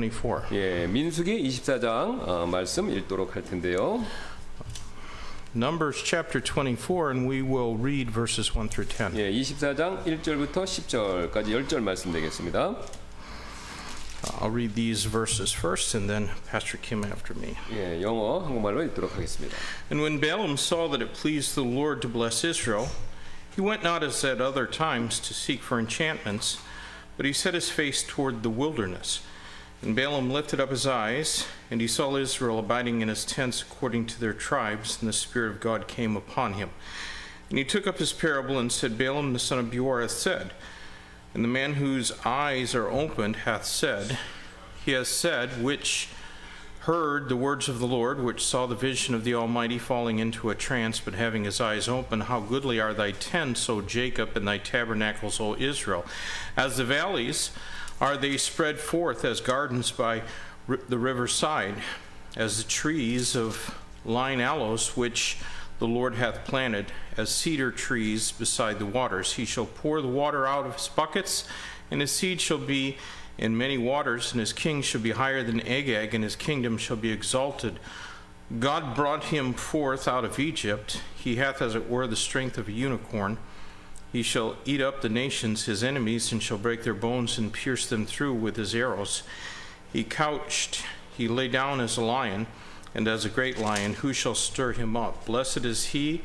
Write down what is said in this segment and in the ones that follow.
24. 예, 민수기 24장 말씀 읽도록 할 텐데요. Numbers chapter 24, and we will read verses 1 through 10. 예, 24장 1절부터 10절까지 10절 말씀 되겠습니다. I'll read these verses first, and then Pastor Kim after me. 예, 영어, 한국말로 읽도록 하겠습니다. And when Balaam saw that it pleased the Lord to bless Israel, he went not as at other times to seek for enchantments, but he set his face toward the wilderness. And Balaam lifted up his eyes, and he saw Israel abiding in his tents according to their tribes, and the Spirit of God came upon him. And he took up his parable and said, Balaam the son of Beor hath said, and the man whose eyes are opened hath said, he has said, which heard the words of the Lord, which saw the vision of the Almighty falling into a trance, but having his eyes open, how goodly are thy tents, O Jacob, and thy tabernacles, O Israel. As the valleys are they spread forth as gardens by the riverside, as the trees of lign aloes, which the Lord hath planted, as cedar trees beside the waters. He shall pour the water out of his buckets, and his seed shall be in many waters, and his king shall be higher than Agag, and his kingdom shall be exalted. God brought him forth out of Egypt. He hath, as it were, the strength of a unicorn. He shall eat up the nations, his enemies, and shall break their bones and pierce them through with his arrows. He couched, he lay down as a lion, and as a great lion, who shall stir him up? Blessed is he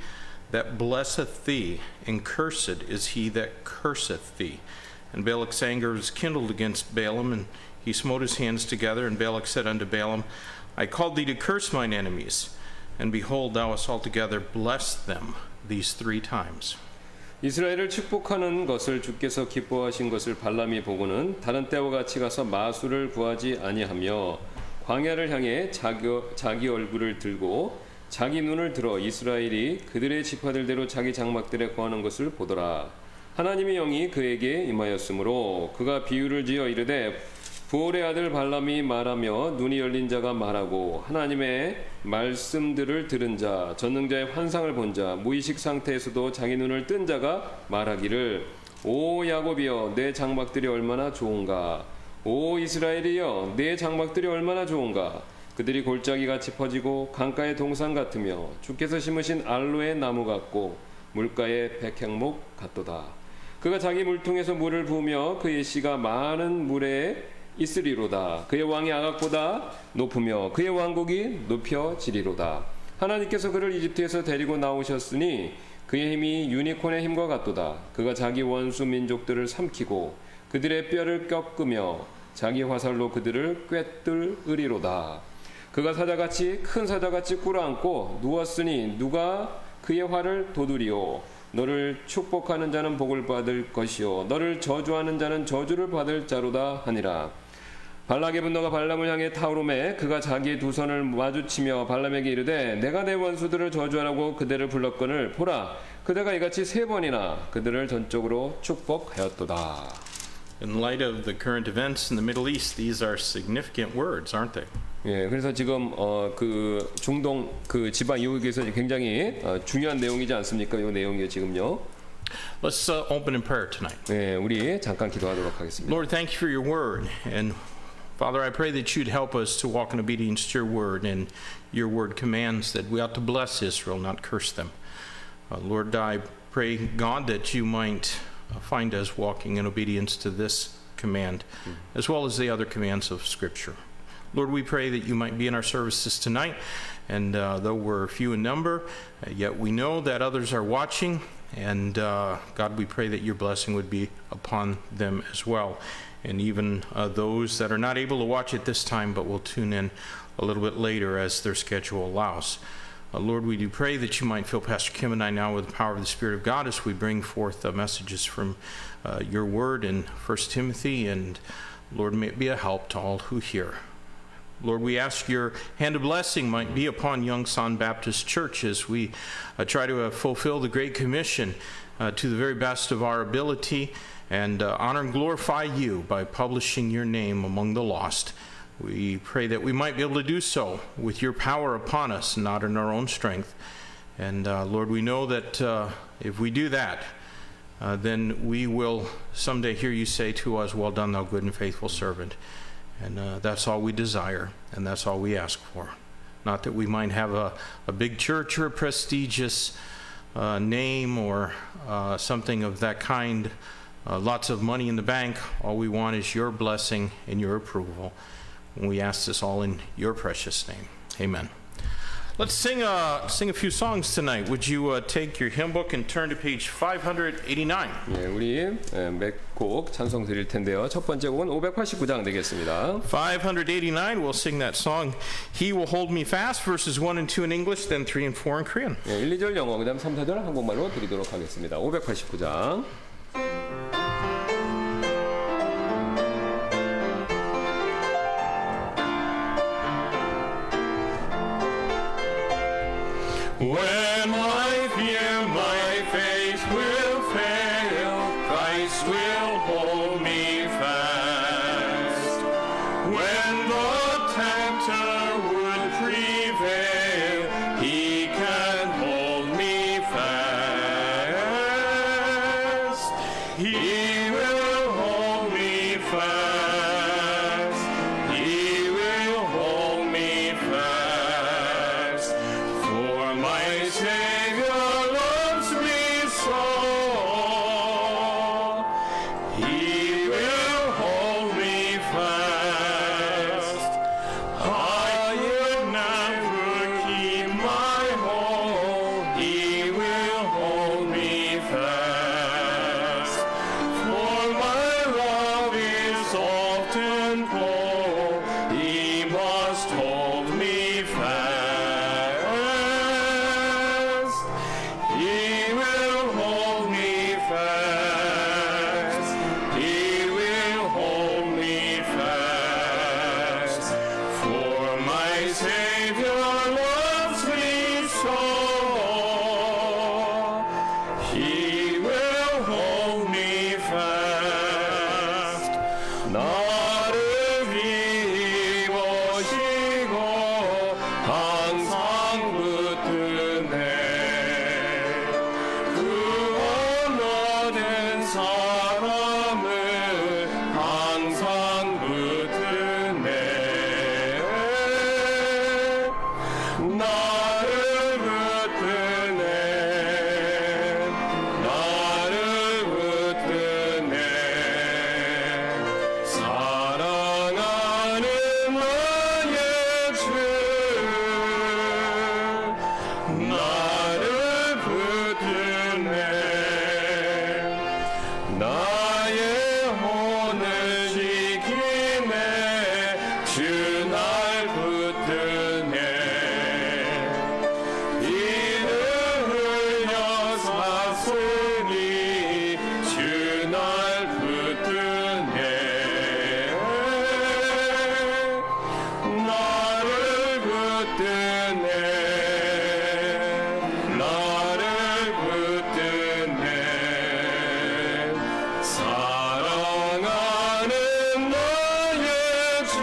that blesseth thee, and cursed is he that curseth thee. And Balak's anger was kindled against Balaam, and he smote his hands together. And Balak said unto Balaam, I called thee to curse mine enemies, and behold, thou hast altogether blessed them these 3 times. 이스라엘을 축복하는 것을 주께서 기뻐하신 것을 발람이 보고는 다른 때와 같이 가서 마술을 구하지 아니하며 광야를 향해 자기 얼굴을 들고 자기 눈을 들어 이스라엘이 그들의 지파들대로 자기 장막들에 거하는 것을 보더라. 하나님의 영이 그에게 임하였으므로 그가 비유를 지어 이르되 부올의 아들 발람이 말하며 눈이 열린 자가 말하고 하나님의 말씀들을 들은 자 전능자의 환상을 본 자 무의식 상태에서도 자기 눈을 뜬 자가 말하기를 오 야곱이여 내 장막들이 얼마나 좋은가 오 이스라엘이여 내 장막들이 얼마나 좋은가 그들이 골짜기같이 퍼지고 강가의 동산 같으며 주께서 심으신 알로에 나무 같고 물가의 백향목 같도다. 그가 자기 물통에서 물을 부으며 그의 씨가 많은 물에 있으리로다. 그의 왕이 아각보다 높으며 그의 왕국이 높여지리로다. 하나님께서 그를 이집트에서 데리고 나오셨으니 그의 힘이 유니콘의 힘과 같도다. 그가 자기 원수 민족들을 삼키고 그들의 뼈를 꺾으며 자기 화살로 그들을 꿰뚫으리로다. 그가 사자같이 큰 사자같이 꿇어앉고 누웠으니 누가 그의 활을 도두리오. 너를 축복하는 자는 복을 받을 것이요 너를 저주하는 자는 저주를 받을 자로다 하니라. 발락의 분노가 발람을 향해 타오르매 그가 자기의 2 손을 마주치며 발람에게 이르되 내가 내 원수들을 저주하라고 그대를 불렀거늘 보라 그대가 이같이 3번이나 그들을 전적으로 축복하였도다. In light of the current events in the Middle East, these are significant words, aren't they? 예, 그래서 지금 그 중동 그 지방 이웃에서 굉장히 중요한 내용이지 않습니까? 이 내용이 지금요. Let's open in prayer tonight. 예, 우리 잠깐 기도하도록 하겠습니다. Lord, thank you for your word. And Father, I pray that you'd help us to walk in obedience to your word. And your word commands that we ought to bless Israel, not curse them. Lord, I pray, God, that you might find us walking in obedience to this command, as well as the other commands of Scripture. Lord, we pray that you might be in our services tonight. And though we're few in number, yet we know that others are watching. And God, we pray that your blessing would be upon them as well. And even those that are not able to watch at this time, but will tune in a little bit later as their schedule allows. Lord, we do pray that you might fill Pastor Kim and I now with the power of the Spirit of God as we bring forth messages from your word in 1 Timothy. And Lord, may it be a help to all who hear. Lord, we ask your hand of blessing might be upon Yongsan Baptist Church as we try to fulfill the Great Commission to the very best of our ability and honor and glorify you by publishing your name among the lost. We pray that we might be able to do so with your power upon us, not in our own strength. And Lord, we know that if we do that, then we will someday hear you say to us, well done, thou good and faithful servant. And that's all we desire, and that's all we ask for. Not that we might have a big church or a prestigious name or something of that kind, lots of money in the bank. All we want is your blessing and your approval. And we ask this all in your precious name. Amen. Let's sing a few songs tonight. Would you take your hymn book and turn to page 589? 예, 우리 몇 곡 찬송 드릴 텐데요. 첫 번째 곡은 589장 되겠습니다. 589, we'll sing that song, He Will Hold Me Fast, verses 1 and 2 in English, then 3 and 4 in Korean. 예, 1, 2절 영어, 그다음 3, 4절 한국말로 드리도록 하겠습니다. 589장. When I fear my faith will fail, Christ will hold me fast. When the tempter would prevail, he can hold me fast. He will hold me fast. He will hold me fast. For my Savior loves me so. He will hold me fast. I will never keep my hold. He will hold me fast. For my love is often cold. He must hold me fast. He will hold me fast. He will hold me fast. For my Savior loves me so. He will hold me fast. 나를 비워시고 항상 붙드네. 구원하는 사람을 항상 붙드네. 나를 붙드네. 나를 붙드네. 사랑하는 나의 주. 나를 붙드네. 나의 혼을 지키네. 주 날 붙드네. 이를 흘려 샀으니 주 날 붙드네. 나를 붙드네. 나를 붙드네. 사랑하는 나의 주.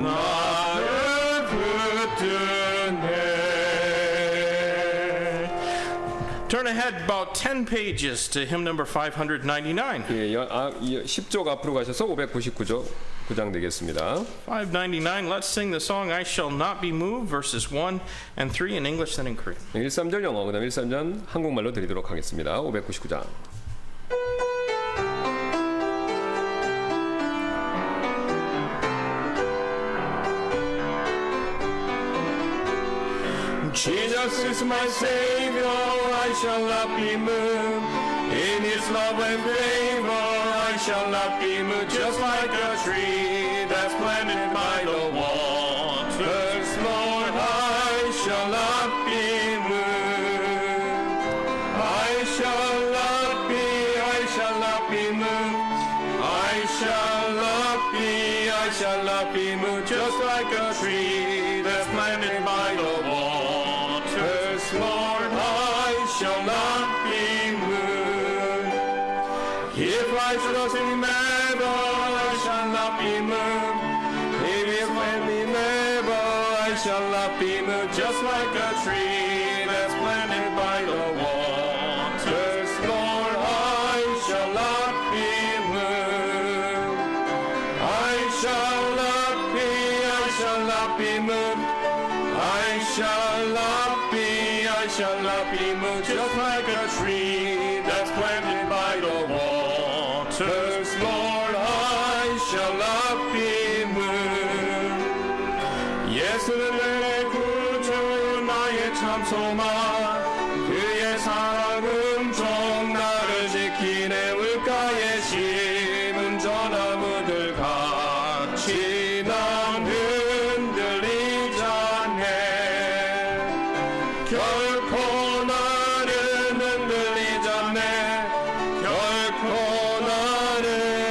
나를 붙드네. Turn ahead about 10 pages to hymn number 599. 예, 10쪽 앞으로 가셔서 599장 되겠습니다. 599, let's sing the song I Shall Not Be Moved, verses 1 and 3 in English, then in Korean. 1,3절 영어, 그다음 1,3절 한국말로 드리도록 하겠습니다. 599장. Jesus is my Savior, I shall not be moved. In His love and favor, I shall not be moved. Just like a tree that's planted by the waters, Lord, I shall not be moved. I shall not be moved. I shall not be moved. Just like a tree that's planted by the waters, Lord, I shall not be moved. If I trust in never, I shall not be moved. If I never, I shall not be moved. Just like a tree that's planted by the waters, Lord, I shall not be moved. shall not be, I shall not be moved. I shall not be, I shall not be moved. Just like a tree that's planted by the waters, Lord, I shall not be moved. 예수는 내 구주 나의 참 소망 그의 사랑 음성 나를 지키네 물가에 심은 저나무들 같이 난 흔들리지 않네 결코 나는 흔들리지 않네 결코 나는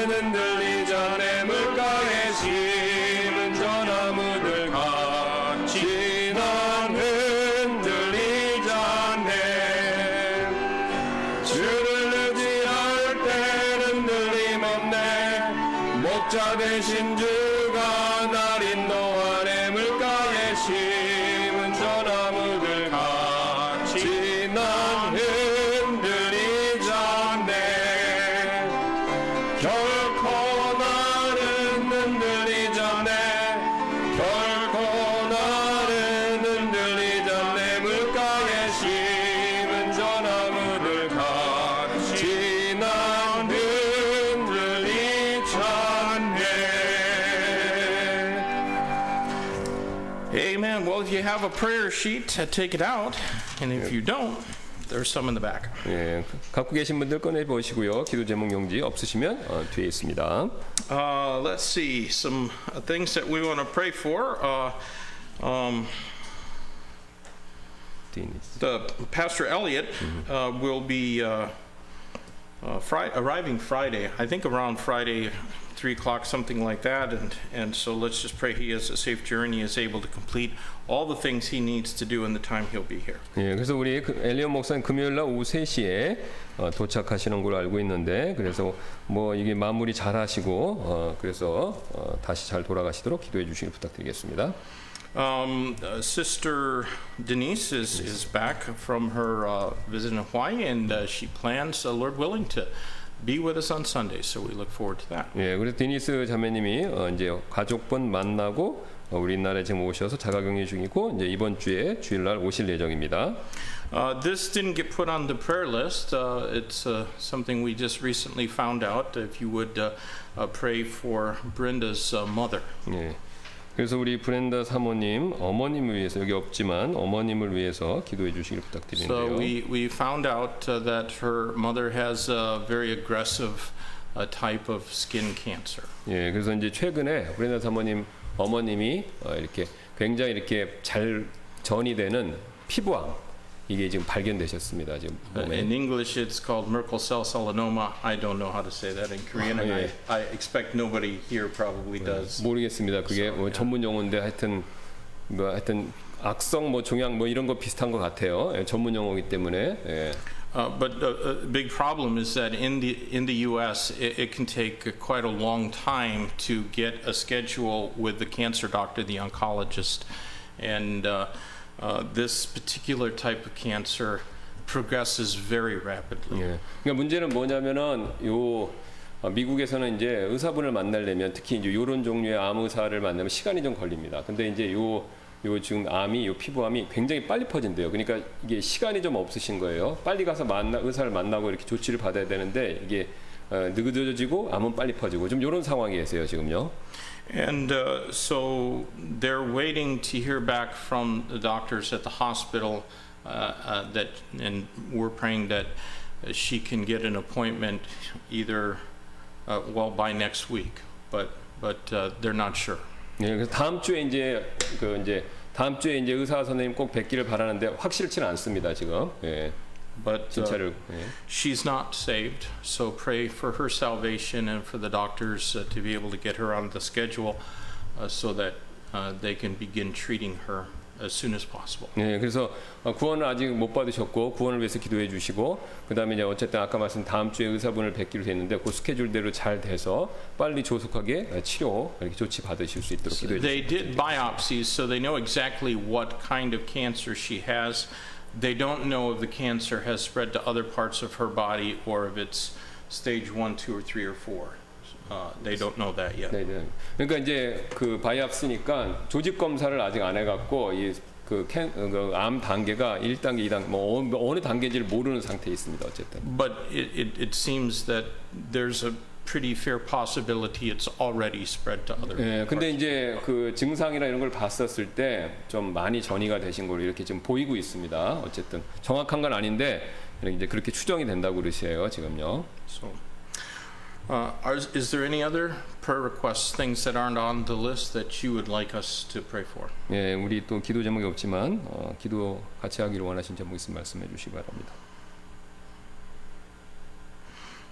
흔들리지 않네 물가에 심은 저나무들 같이 난 흔들리지 않네 주를 의지할 땐 흔들림 없네 목자 되신 주가 날 인도하네 물가에 심은 저나무들 같이 난 흔들리지 않네 결코 나는 흔들리지 않네 결코 나는 흔들리지 않네 물가에 심은 저나무들 같이 난 흔들리지 않네 Amen. Well, if you have a prayer sheet, take it out. And if you don't, there's some in the back. 예, 갖고 계신 분들 꺼내 보시고요. 기도 제목 용지 없으시면 뒤에 있습니다. Let's see some things that we want to pray for. The Pastor Elliot will be arriving Friday. I think around Friday, 3 o'clock, something like that. And so let's just pray he has a safe journey, is able to complete all the things he needs to do in the time he'll be here. 예, 그래서 우리 엘리엇 목사님 금요일 날 오후 3시에 도착하시는 걸로 알고 있는데 그래서 뭐 이게 마무리 잘 하시고 그래서 다시 잘 돌아가시도록 기도해 주시길 부탁드리겠습니다. Sister Denise is back from her visit in Hawaii, and she plans, Lord willing, to be with us on Sunday. So we look forward to that. 예, 그래서 데니스 자매님이 이제 가족분 만나고 우리나라에 지금 오셔서 자가격리 중이고 이제 이번 주에 주일날 오실 예정입니다. This didn't get put on the prayer list. It's something we just recently found out. If you would pray for Brenda's mother. 예. 그래서 우리 브렌다 사모님 어머님을 위해서 여기 없지만 어머님을 위해서 기도해 주시길 So 부탁드리는데요. we found out that her mother has a very aggressive type of skin cancer. 예, 그래서 이제 최근에 브렌다 사모님 어머님이 이렇게 굉장히 이렇게 잘 전이 되는 피부암 이게 지금 발견되셨습니다. 지금 몸에. In English, it's called Merkel cell selenoma. I don't know how to say that in Korean, and 예. I expect nobody here probably does. 모르겠습니다. 그게 뭐 전문 용어인데 하여튼 악성 뭐 종양 뭐 이런 거 비슷한 것 같아요. 예, 전문 용어이기 때문에. 예. But a big problem is that in the U.S., it can take quite a long time to get a schedule with the cancer doctor, the oncologist, and this particular type of cancer progresses very rapidly. 예. 그러니까 문제는 뭐냐면은 미국에서는 이제 의사분을 만나려면 특히 이제 이런 종류의 암 의사를 만나면 시간이 좀 걸립니다. 근데 이제 요 지금 피부암이 굉장히 빨리 퍼진대요. 그러니까 이게 시간이 좀 없으신 거예요. 빨리 가서 의사를 만나고 이렇게 조치를 받아야 되는데 이게 느그러지고 암은 빨리 퍼지고 좀 이런 상황이세요 지금요. And so they're waiting to hear back from the doctors at the hospital and we're praying that she can get an appointment either by next week, but they're not sure. 네, 그래서 다음 주에 이제 의사 선생님 꼭 뵙기를 바라는데 확실치는 않습니다 지금. 예. But 진짜를. she's not saved, so pray for her salvation and for the doctors to be able to get her on the schedule so that they can begin treating her as soon as possible. 네, 그래서 구원을 아직 못 받으셨고 구원을 위해서 기도해 주시고 그다음에 이제 어쨌든 아까 말씀 다음 주에 의사분을 뵙기로 됐는데 그 스케줄대로 잘 돼서 빨리 조속하게 치료 이렇게 조치 받으실 수 있도록 기도해 주시고. They did biopsies, so they know exactly what kind of cancer she has. They don't know if the cancer has spread to other parts of her body or if it's stage 1, 2, or 3, or 4. they don't know that yet. 네, 네. 그러니까 이제 그 바이옵시니까 조직 검사를 아직 안 해갖고 이그암 단계가 1단계, 2단계 뭐 어느 단계인지를 모르는 상태에 있습니다. 어쨌든. But it seems that there's a pretty fair possibility it's already spread to other. 예, 근데 이제 그 증상이나 이런 걸 봤었을 때 좀 많이 전이가 되신 걸로 이렇게 좀 보이고 있습니다. 어쨌든 정확한 건 아닌데 이제 그렇게 추정이 된다고 그러세요 지금요. So, is there any other prayer requests, things that aren't on the list that you would like us to pray for? 예, 우리 또 기도 제목이 없지만 기도 같이 하기를 원하신 제목 있으면 말씀해 주시기 바랍니다.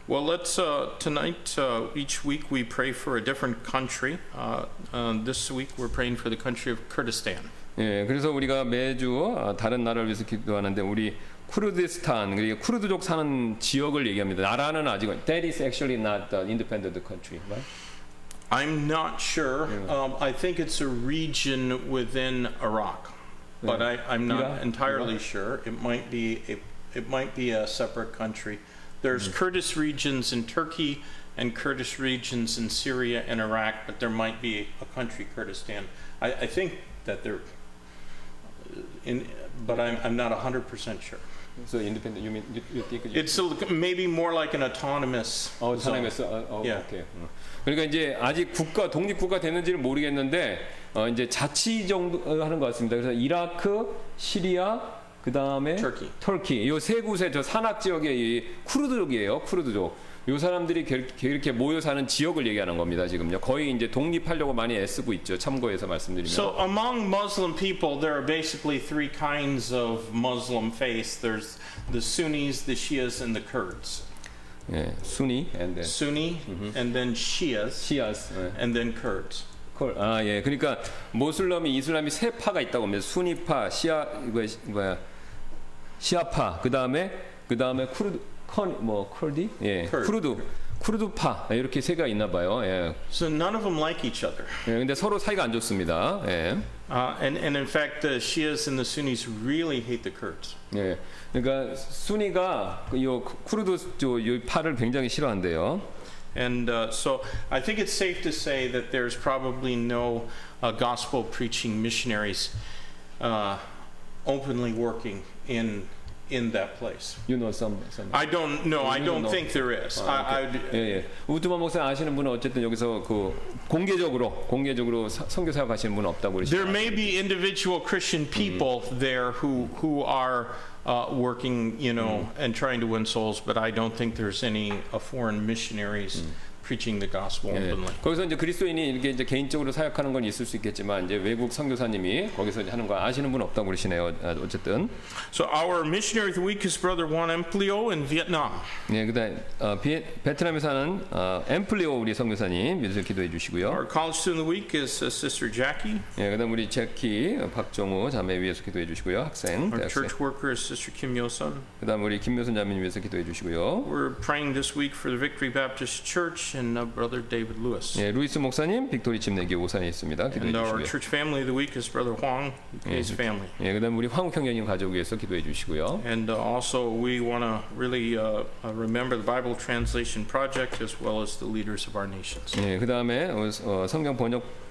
Well, let's tonight. Each week we pray for a different country. This week we're praying for the country of Kurdistan. 예, 그래서 우리가 매주 다른 나라를 위해서 기도하는데 우리 쿠르디스탄, 그리고 쿠르드족 사는 지역을 얘기합니다. 나라는 아직 that is actually not the independent country, right? I'm not sure. I think it's a region within Iraq, but I'm not entirely sure. It might be a separate country. There's Kurdish regions in Turkey and Kurdish regions in Syria and Iraq, but there might be a country, Kurdistan. I think that they're in, but I'm not 100% sure. So independent, you mean you think It's maybe more like an autonomous zone. Yeah. 오케이. 그러니까 이제 아직 독립국가 됐는지를 모르겠는데 이제 자치 정도 하는 것 같습니다. 그래서 이라크, 시리아, 그 다음에 터키, 이 세 곳의 저 산악 지역의 이 쿠르드족이에요. 쿠르드족. 이 사람들이 이렇게 모여 사는 지역을 얘기하는 겁니다. 지금요. 거의 이제 독립하려고 많이 애쓰고 있죠. 참고해서 말씀드리면. So among Muslim people, there are basically three kinds of Muslim faith. There's the Sunnis, the Shias, and the Kurds. 예, 순위, Sunni, and then Shias, and then Kurds. 아, 예. 그러니까 모슬람이 이슬람이 세 파가 있다고 합니다. 순위파, 시아파, 그다음에 쿨디? 예. 쿠르드파 이렇게 세 개가 있나 봐요. 예. So none of them like each other. 예, 근데 서로 사이가 안 좋습니다. 예. And in fact, the Shias and the Sunnis really hate the Kurds. 예. 그러니까 순위가 요 쿠르드 요 파를 굉장히 싫어한대요. And so I think it's safe to say that there's probably no gospel preaching missionaries openly working in that place. You know some. I don't know. I don't think there is. 예. 우트만 목사 아시는 분은 어쨌든 여기서 그 공개적으로 선교 사역하시는 분은 없다고 그러시죠. There may be individual Christian people there who are working, you know, and trying to win souls, but I don't think there's any foreign missionaries preaching the gospel openly. 거기서 이제 그리스도인이 이렇게 이제 개인적으로 사역하는 건 있을 수 있겠지만 이제 외국 선교사님이 거기서 하는 거 아시는 분 없다고 그러시네요. 어쨌든. So our missionary of the week is Brother Juan Amplio in Vietnam. 네, 그다음 베트남에 사는 엠플리오 우리 선교사님 위해서 기도해 주시고요. Our college student of the week is Sister Jackie. 네, 그다음 우리 제키 박정우 자매 위해서 기도해 주시고요. 학생. Our church worker is Sister Kim Yo-sun. 그다음 우리 김묘선 자매님 위해서 기도해 주시고요. We're praying this week for the Victory Baptist Church and Brother David Lewis. 예, 루이스 목사님 빅토리 침례교 오산에 있습니다. 기도해 And our 주시고요. church family of the week is Brother Huang, his family. 예, 그다음 우리 황욱 형제님 가족 위해서 기도해 주시고요. And also we want to really remember the Bible Translation Project as well as the leaders of our nations. 예, 그다음에 성경 번역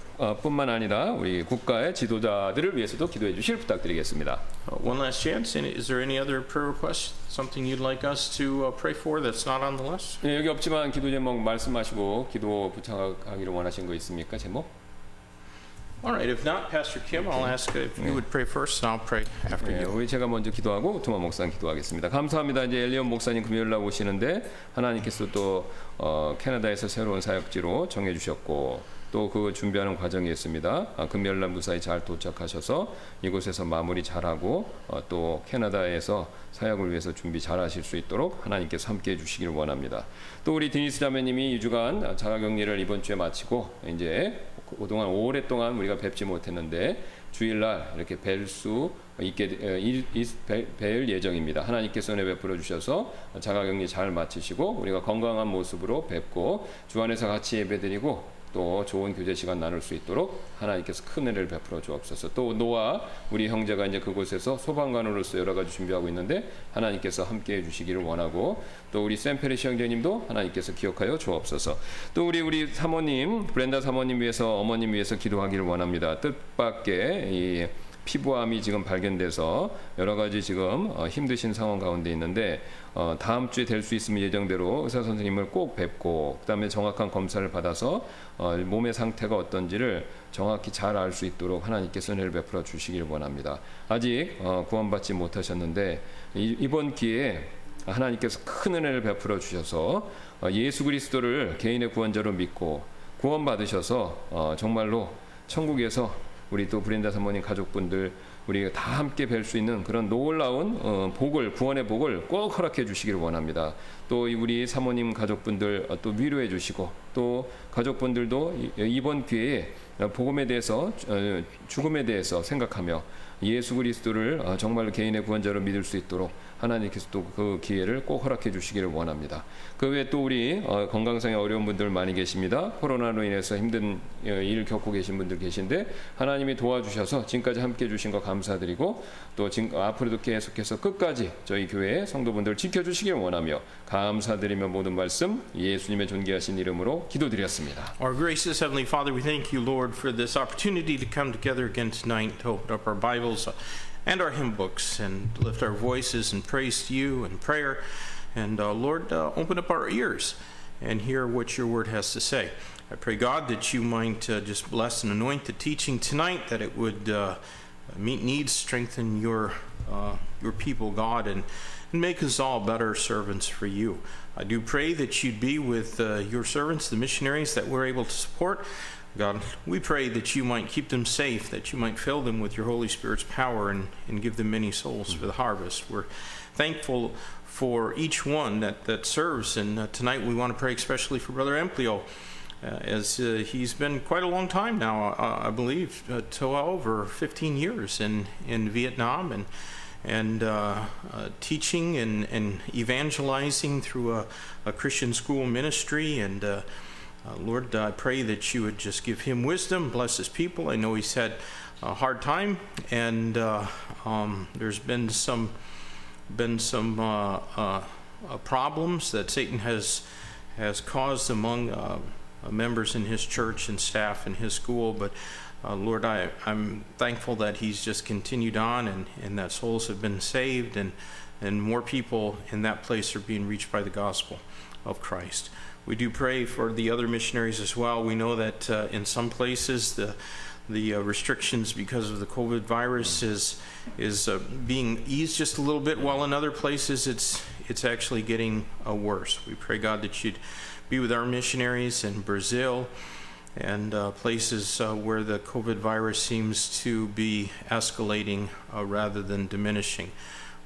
뿐만 아니라 우리 국가의 지도자들을 위해서도 기도해 주실 부탁드리겠습니다. One last chance. Is there any other prayer requests? Something you'd like us to pray for that's not on the list? 예, 여기 없지만 기도 제목 말씀하시고 기도 부탁하기를 원하신 거 있습니까? 제목? All right. If not, Pastor Kim, I'll ask if you would pray first, and I'll pray after 예, you. 우리 제가 먼저 기도하고 두만 목사님 기도하겠습니다. 감사합니다. 이제 엘리온 목사님 금요일 날 오시는데 하나님께서 또 캐나다에서 새로운 사역지로 정해 주셨고 또 그 준비하는 과정이 있습니다. 금요일 날 무사히 잘 도착하셔서 이곳에서 마무리 잘하고 또 캐나다에서 사역을 위해서 준비 잘하실 수 있도록 하나님께서 함께해 주시기를 원합니다. 또 우리 디니스 자매님이 2주간 자가격리를 이번 주에 마치고 이제 그동안 오랫동안 우리가 뵙지 못했는데 주일날 이렇게 뵐 수 있게 뵐 예정입니다. 하나님께서 은혜 베풀어 주셔서 자가격리 잘 마치시고 우리가 건강한 모습으로 뵙고 주 안에서 같이 예배드리고 또 좋은 교제 시간 나눌 수 있도록 하나님께서 큰 은혜를 베풀어 주옵소서. 또 노아 우리 형제가 이제 그곳에서 소방관으로서 여러 가지 준비하고 있는데 하나님께서 함께 해주시기를 원하고, 또 우리 샘페리시 형제님도 하나님께서 기억하여 주옵소서. 또 우리 사모님 브렌다 사모님 위해서, 어머님 위해서 기도하기를 원합니다. 뜻밖의 이 피부암이 지금 발견돼서 여러 가지 지금 힘드신 상황 가운데 있는데, 다음 주에 될 수 있으면 예정대로 의사 선생님을 꼭 뵙고, 그다음에 정확한 검사를 받아서 몸의 상태가 어떤지를 정확히 잘 알 수 있도록 하나님께서 은혜를 베풀어 주시길 원합니다. 아직 구원받지 못하셨는데 이번 기회에 하나님께서 큰 은혜를 베풀어 주셔서 예수 그리스도를 개인의 구원자로 믿고 구원받으셔서 정말로 천국에서 우리 또 브렌다 사모님 가족분들 우리 다 함께 뵐 수 있는 그런 놀라운 복을, 구원의 복을 꼭 허락해 주시기를 원합니다. 또 우리 사모님 가족분들 또 위로해 주시고, 또 가족분들도 이번 기회에 복음에 대해서, 죽음에 대해서 생각하며 예수 그리스도를 정말 개인의 구원자로 믿을 수 있도록 하나님께서 또 그 기회를 꼭 허락해 주시기를 원합니다. 그 외에 또 우리 건강상의 어려운 분들 많이 계십니다. 코로나로 인해서 힘든 일 겪고 계신 분들 계신데 하나님이 도와주셔서 지금까지 함께 해주신 거 감사드리고, 또 앞으로도 계속해서 끝까지 저희 교회 성도분들 지켜주시길 원하며 감사드리며 모든 말씀 예수님의 존귀하신 이름으로 기도드렸습니다. Our gracious Heavenly Father, we thank you, Lord, for this opportunity to come together again tonight to open up our Bibles and our hymn books and lift our voices in praise to you and prayer. And Lord, open up our ears and hear what your word has to say. I pray, God, that you might just bless and anoint the teaching tonight, that it would meet needs, strengthen your people, God, and make us all better servants for you. I do pray that you'd be with your servants, the missionaries that we're able to support. God, we pray that you might keep them safe, that you might fill them with your Holy Spirit's power and give them many souls for the harvest. We're thankful for each one that serves, and tonight we want to pray especially for Brother Emplio, as he's been quite a long time now, I believe, 12 or 15 years in Vietnam, and teaching and evangelizing through a Christian school ministry. And Lord, I pray that you would just give him wisdom, bless his people. I know he's had a hard time, and there's been some problems that Satan has caused among members in his church and staff in his school. But Lord, I'm thankful that he's just continued on, and that souls have been saved, and more people in that place are being reached by the gospel of Christ. We do pray for the other missionaries as well. We know that in some places the restrictions because of the COVID virus is being eased just a little bit, while in other places it's actually getting worse. We pray, God, that you'd be with our missionaries in Brazil and places where the COVID virus seems to be escalating rather than diminishing.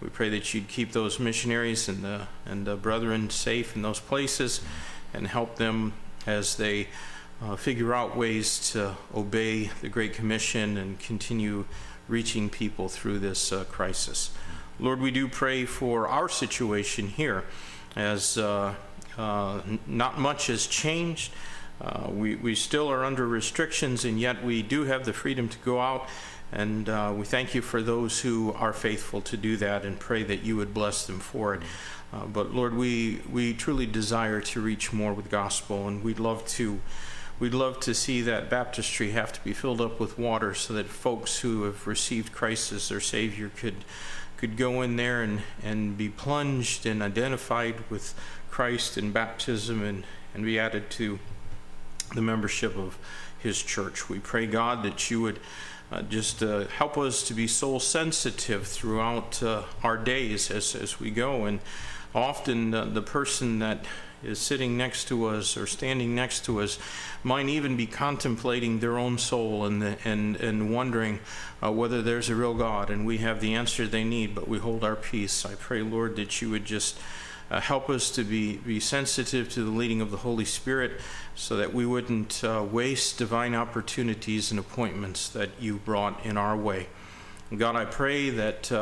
We pray that you'd keep those missionaries and the brethren safe in those places, and help them as they figure out ways to obey the Great Commission and continue reaching people through this crisis. Lord, we do pray for our situation here, as not much has changed. We still are under restrictions, and yet we do have the freedom to go out, and we thank you for those who are faithful to do that, and pray that you would bless them for it. But Lord, we truly desire to reach more with gospel, and we'd love to see that baptistry have to be filled up with water, so that folks who have received Christ as their Savior could go in there and be plunged and identified with Christ in baptism, and be added to the membership of his church. We pray, God, that you would just help us to be soul sensitive throughout our days as we go. And often the person that is sitting next to us or standing next to us might even be contemplating their own soul and wondering whether there's a real God, and we have the answer they need, but we hold our peace. I pray, Lord, that you would just help us to be sensitive to the leading of the Holy Spirit, so that we wouldn't waste divine opportunities and appointments that you brought in our way. God, I pray that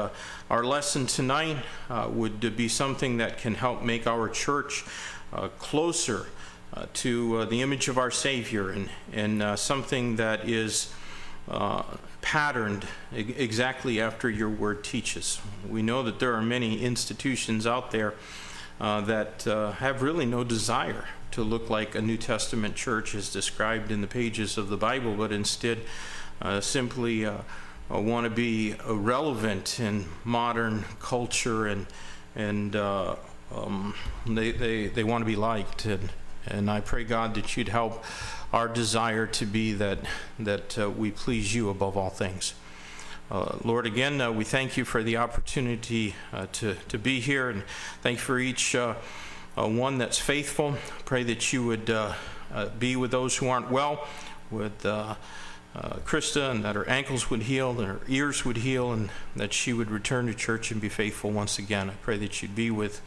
our lesson tonight would be something that can help make our church closer to the image of our Savior and something that is patterned exactly after your word teaches. We know that there are many institutions out there that have really no desire to look like a New Testament church as described in the pages of the Bible, but instead simply want to be relevant in modern culture, and they want to be liked. And I pray, God, that you'd help our desire to be that we please you above all things. Lord, again, we thank you for the opportunity to be here, and thank you for each one that's faithful. Pray that you would be with those who aren't well, with Krista, and that her ankles would heal, and her ears would heal, and that she would return to church and be faithful once again. I pray that you'd be with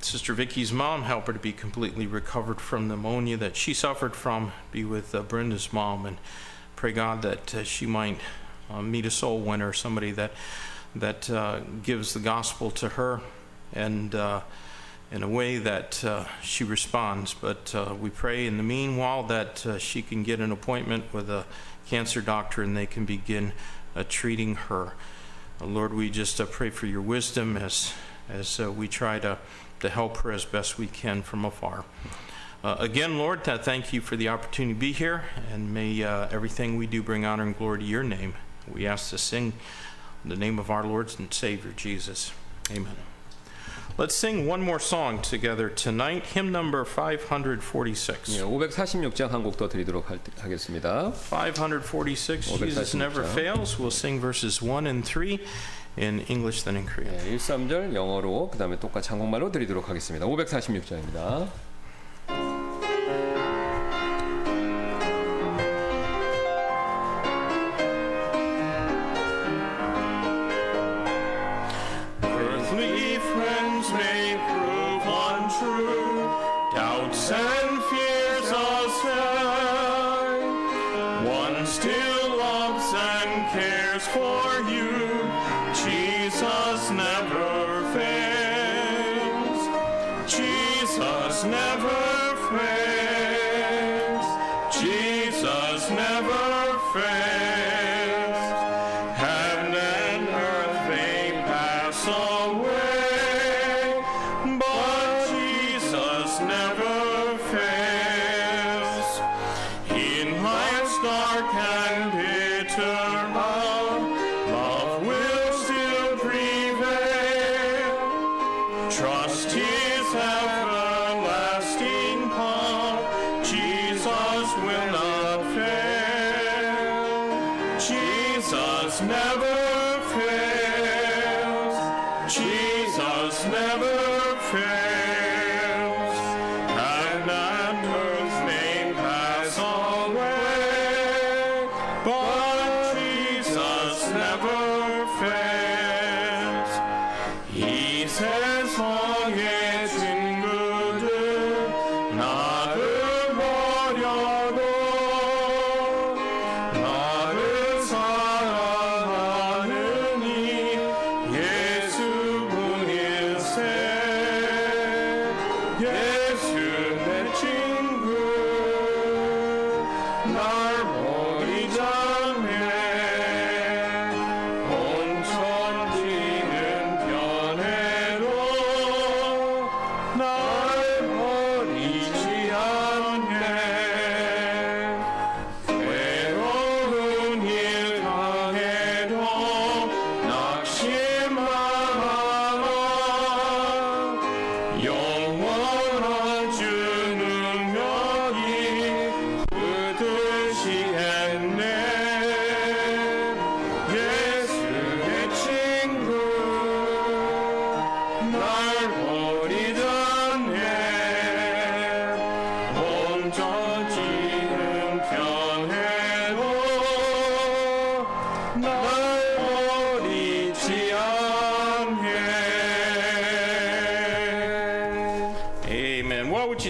Sister Vicky's mom, help her to be completely recovered from pneumonia that she suffered from. Be with Brenda's mom, and pray, God, that she might meet a soul winner, somebody that gives the gospel to her, and in a way that she responds. But we pray in the meanwhile that she can get an appointment with a cancer doctor and they can begin treating her. Lord, we just pray for your wisdom as we try to help her as best we can from afar. Again, Lord, thank you for the opportunity to be here, and may everything we do bring honor and glory to your name. We ask to sing in the name of our Lord and Savior, Jesus. Amen. Let's sing one more song together tonight, hymn number 546. 546장 한 곡 더 드리도록 하겠습니다. 546, Jesus Never Fails. We'll sing verses 1 and 3 in English, then in Korean. 1, 3절 영어로, 그 다음에 똑같이 한국말로 드리도록 하겠습니다. 546장입니다.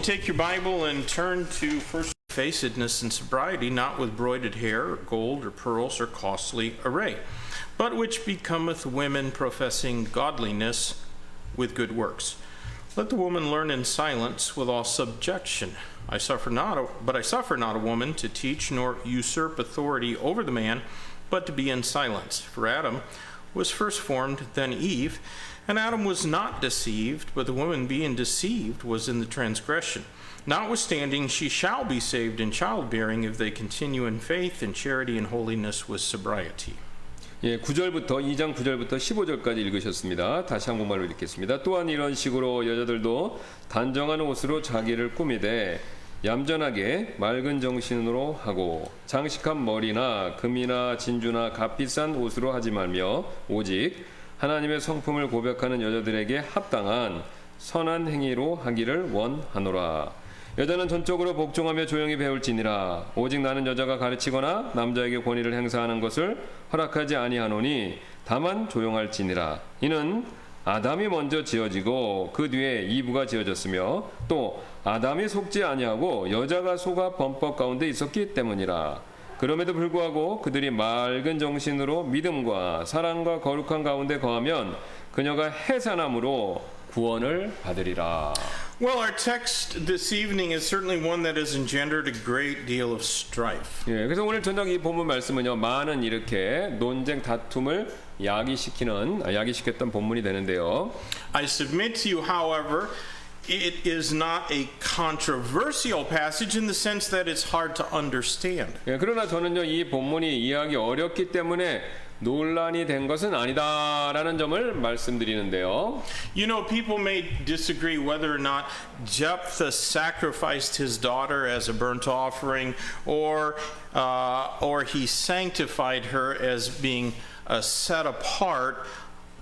Take your Bible and turn to first facedness and sobriety, not with broided hair, or gold, or pearls, or costly array, but which becometh women professing godliness with good works. Let the woman learn in silence with all subjection. I suffer not a woman to teach nor usurp authority over the man, but to be in silence. For Adam was first formed, then Eve, and Adam was not deceived, but the woman being deceived was in the transgression. Notwithstanding, she shall be saved in childbearing if they continue in faith and charity and holiness with sobriety. 예, 2장 9절부터 15절까지 읽으셨습니다. 다시 한국말로 읽겠습니다. 또한 이런 식으로 여자들도 단정한 옷으로 자기를 꾸미되 얌전하게 맑은 정신으로 하고 장식한 머리나 금이나 진주나 값비싼 옷으로 하지 말며 오직 하나님의 성품을 고백하는 여자들에게 합당한 선한 행위로 하기를 원하노라. 여자는 전적으로 복종하며 조용히 배울지니라. 오직 나는 여자가 가르치거나 남자에게 권위를 행사하는 것을 허락하지 아니하노니 다만 조용할지니라. 이는 아담이 먼저 지어지고 그 뒤에 이브가 지어졌으며 또 아담이 속지 아니하고 여자가 속아 범법 가운데 있었기 때문이라. 그럼에도 불구하고 그들이 맑은 정신으로 믿음과 사랑과 거룩한 가운데 거하면 그녀가 해산함으로 구원을 받으리라. Well, our text this evening is certainly one that has engendered a great deal of strife. 예, 그래서 오늘 저녁 이 본문 말씀은요, 많은 이렇게 논쟁 다툼을 야기시켰던 본문이 되는데요. I submit to you, however, it is not a controversial passage in the sense that it's hard to understand. 예, 그러나 저는요, 이 본문이 이해하기 어렵기 때문에 논란이 된 것은 아니다라는 점을 말씀드리는데요. You know, people may disagree whether or not Jephthah sacrificed his daughter as a burnt offering, or he sanctified her as being set apart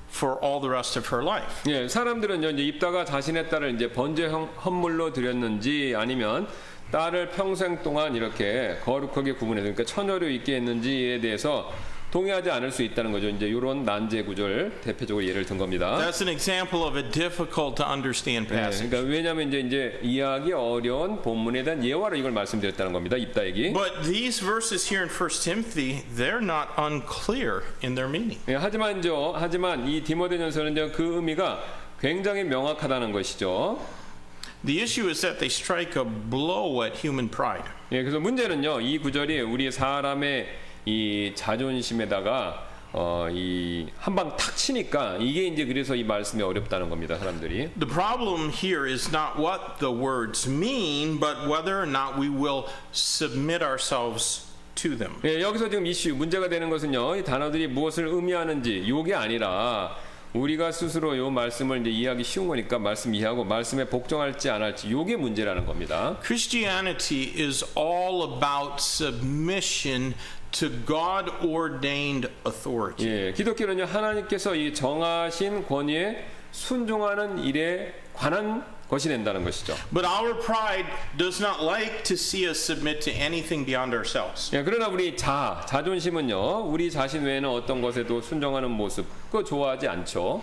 for all the rest of her life. 예, 사람들은요, 이제 입다가 자신의 딸을 이제 번제 헌물로 드렸는지 아니면 딸을 평생 동안 이렇게 거룩하게 구분해서 그러니까 처녀로 있게 했는지에 대해서 동의하지 않을 수 있다는 거죠. 이제 이런 난제 구절 대표적으로 예를 든 겁니다. That's an example of a difficult to understand passage. 그러니까 왜냐하면 이제 이해하기 어려운 본문에 대한 예화로 이걸 말씀드렸다는 겁니다. 입다 얘기. But these verses here in 1 Timothy, they're not unclear in their meaning. 예, 하지만 이 디모데전서는 그 의미가 굉장히 명확하다는 것이죠. The issue is that they strike a blow at human pride. 예, 그래서 문제는요, 이 구절이 우리 사람의 이 자존심에다가 이 한 방 탁 치니까 이게 이제 그래서 이 말씀이 어렵다는 겁니다, 사람들이. The problem here is not what the words mean, but whether or not we will submit ourselves to them. 예, 여기서 지금 문제가 되는 것은요, 이 단어들이 무엇을 의미하는지 요게 아니라 우리가 스스로 요 말씀을 이제 이해하기 쉬운 거니까 말씀 이해하고 말씀에 복종할지 안 할지 요게 문제라는 겁니다. Christianity is all about submission to God ordained authority. 예, 기독교는요, 하나님께서 이 정하신 권위에 순종하는 일에 관한 것이 된다는 것이죠. But our pride does not like to see us submit to anything beyond ourselves. 예, 그러나 우리 자존심은요, 우리 자신 외에는 어떤 것에도 순종하는 모습, 그거 좋아하지 않죠.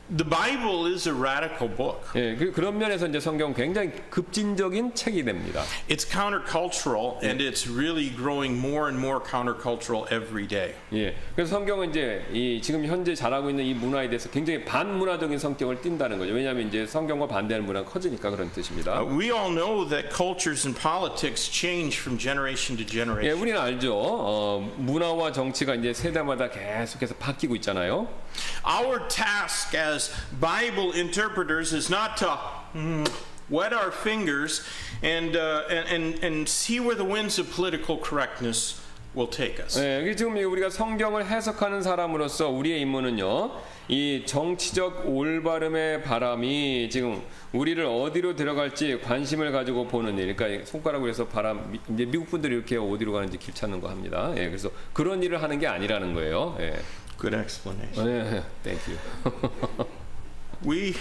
The Bible is a radical book. 예, 그런 면에서 이제 성경 굉장히 급진적인 책이 됩니다. It's countercultural, and it's really growing more and more countercultural every day. 예, 그래서 성경은 이제 이 지금 현재 자라고 있는 이 문화에 대해서 굉장히 반문화적인 성격을 띈다는 거죠. 왜냐하면 이제 성경과 반대하는 문화가 커지니까 그런 뜻입니다. We all know that cultures and politics change from generation to 예, generation. 우리는 알죠. 문화와 정치가 이제 세대마다 계속해서 바뀌고 있잖아요. Our task as Bible interpreters is not to wet our fingers and see where the winds of political correctness will take us. 예, 지금 우리가 성경을 해석하는 사람으로서 우리의 임무는요, 이 정치적 올바름의 바람이 지금 우리를 어디로 들어갈지 관심을 가지고 보는 일. 그러니까 손가락으로 해서 이제 미국 분들이 이렇게 어디로 가는지 길 찾는 거 합니다. 예, 그래서 그런 일을 하는 게 아니라는 거예요. 예. Good explanation. 예, thank you. We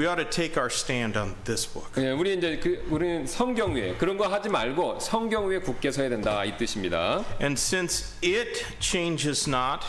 ought to take our stand on this book. 예, 우리는 성경 위에 그런 거 하지 말고 성경 위에 굳게 서야 된다 이 뜻입니다. And since it changes not,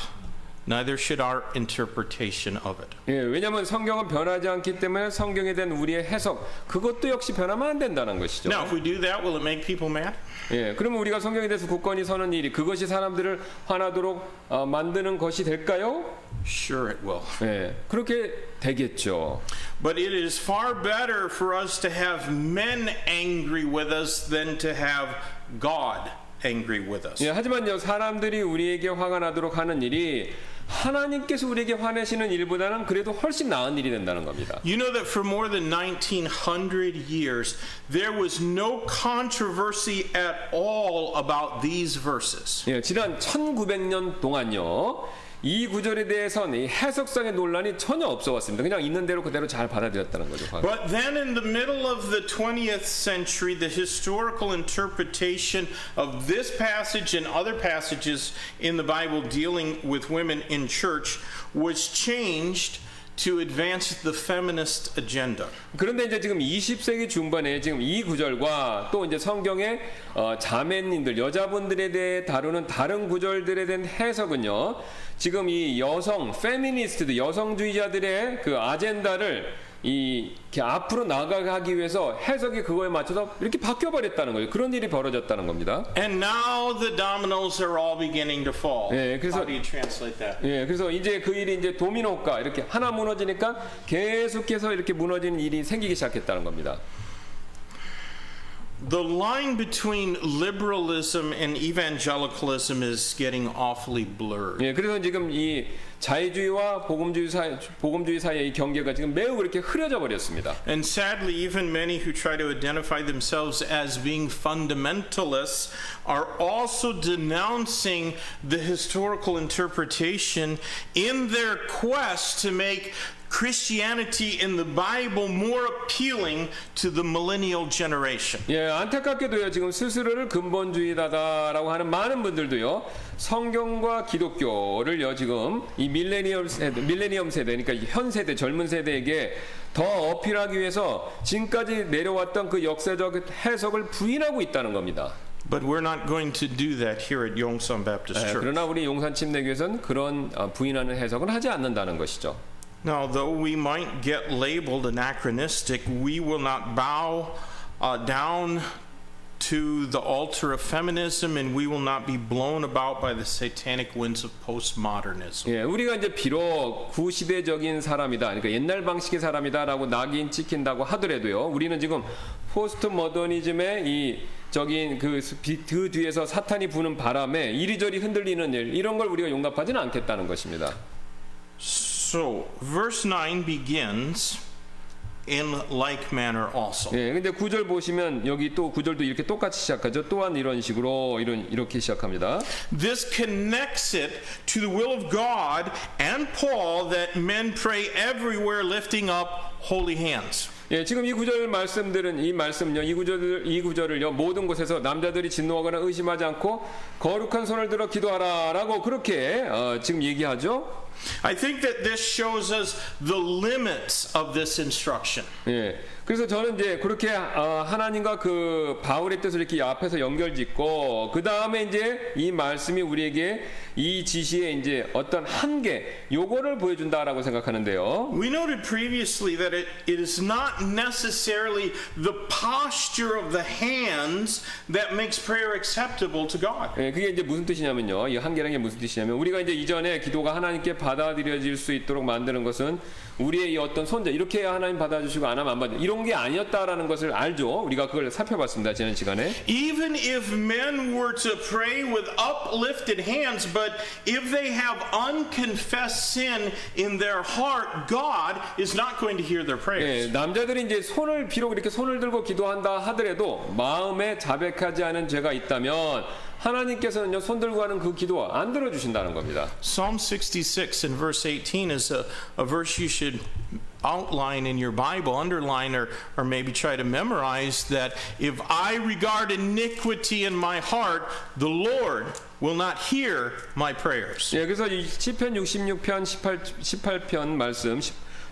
neither should our interpretation of it. 예, 왜냐하면 성경은 변하지 않기 때문에 성경에 대한 우리의 해석 그것도 역시 변하면 안 된다는 것이죠. Now, if we do that, will it make people mad? 예, 그러면 우리가 성경에 대해서 굳건히 서는 일이 그것이 사람들을 화나도록 만드는 것이 될까요? Sure it will. 예, 그렇게 되겠죠. But it is far better for us to have men angry with us than to have God angry with us. 예, 하지만요, 사람들이 우리에게 화가 나도록 하는 일이 하나님께서 우리에게 화내시는 일보다는 그래도 훨씬 나은 일이 된다는 겁니다. You know that for more than 1900 years, there was no controversy at all about these verses. 예, 지난 1900년 동안요, 이 구절에 대해서는 이 해석상의 논란이 전혀 없어 왔습니다. 그냥 있는 대로 그대로 잘 받아들였다는 거죠. But then in the middle of the 20th century, the historical interpretation of this passage and other passages in the Bible dealing with women in church was changed to advance the feminist agenda. 그런데 이제 지금 20세기 중반에 지금 이 구절과 또 이제 성경의 자매님들, 여자분들에 대해 다루는 다른 구절들에 대한 해석은요, 지금 이 여성, 페미니스트들, 여성주의자들의 그 아젠다를 이렇게 앞으로 나아가기 위해서 해석이 그거에 맞춰서 이렇게 바뀌어버렸다는 거예요. 그런 일이 벌어졌다는 겁니다. And now the dominoes are all beginning to fall. 예, 그래서 How do you translate that? 예, 그래서 이제 그 일이 이제 도미노 효과 이렇게 하나 무너지니까 계속해서 이렇게 무너지는 일이 생기기 시작했다는 겁니다. The line between liberalism and evangelicalism is getting awfully blurred. 예, 그래서 지금 이 자유주의와 복음주의 사이의 이 경계가 지금 매우 그렇게 흐려져 버렸습니다. And sadly, even many who try to identify themselves as being fundamentalists are also denouncing the historical interpretation in their quest to make Christianity in the Bible more appealing to the millennial generation. 예, 안타깝게도요, 지금 스스로를 근본주의다라고 하는 많은 분들도요, 성경과 기독교를요, 지금 이 밀레니엄 세대, 그러니까 현 세대, 젊은 세대에게 더 어필하기 위해서 지금까지 내려왔던 그 역사적 해석을 부인하고 있다는 겁니다. But we're not going to do that here at Yongsan Baptist Church. 그러나 우리 용산 침례교회에서는 그런 부인하는 해석은 하지 않는다는 것이죠. Now, though we might get labeled anachronistic, we will not bow down to the altar of feminism, and we will not be blown about by the satanic winds of postmodernism. 예, 우리가 이제 비록 구시대적인 사람이다, 그러니까 옛날 방식의 사람이다라고 낙인 찍힌다고 하더라도요, 우리는 지금 포스트 모더니즘의 이 적인 그 뒤에서 사탄이 부는 바람에 이리저리 흔들리는 일, 이런 걸 우리가 용납하지는 않겠다는 것입니다. So, verse 9 begins in like manner also. 예, 근데 9절 보시면 여기 또 9절도 이렇게 똑같이 시작하죠. 또한 이런 식으로 이렇게 시작합니다. This connects it to the will of God and Paul that men pray everywhere lifting up holy hands. 예, 지금 이 구절 말씀들은 이 구절을요, 모든 곳에서 남자들이 진노하거나 의심하지 않고 거룩한 손을 들어 기도하라라고 그렇게 지금 얘기하죠. I think that this shows us the limits of this instruction. 예. 그래서 저는 이제 그렇게 하나님과 그 바울의 뜻을 이렇게 앞에서 연결짓고 그 다음에 이제 이 말씀이 우리에게 이 지시의 이제 어떤 한계 요거를 보여준다라고 생각하는데요. We noted previously that it is not necessarily the posture of the hands that makes prayer acceptable to God. 예, 그게 이제 무슨 뜻이냐면요. 이 한계라는 게 무슨 뜻이냐면 우리가 이제 이전에 기도가 하나님께 받아들여질 수 있도록 만드는 것은 우리의 이 어떤 손자 이렇게 해야 하나님 받아주시고 안 하면 안 받아 이런 게 아니었다라는 것을 알죠. 우리가 그걸 살펴봤습니다. 지난 시간에. Even if men were to pray with uplifted hands, but if they have unconfessed sin in their heart, God is not going to hear their prayers. 예, 남자들이 이제 비록 이렇게 손을 들고 기도한다 하더라도 마음에 자백하지 않은 죄가 있다면 하나님께서는요 손 들고 하는 그 기도 안 들어주신다는 겁니다. Psalm 66 and verse 18 is a verse you should outline in your Bible, underline or maybe try to memorize that if I regard iniquity in my heart, the Lord will not hear my prayers. 예, 그래서 이 시편 66편 18편 말씀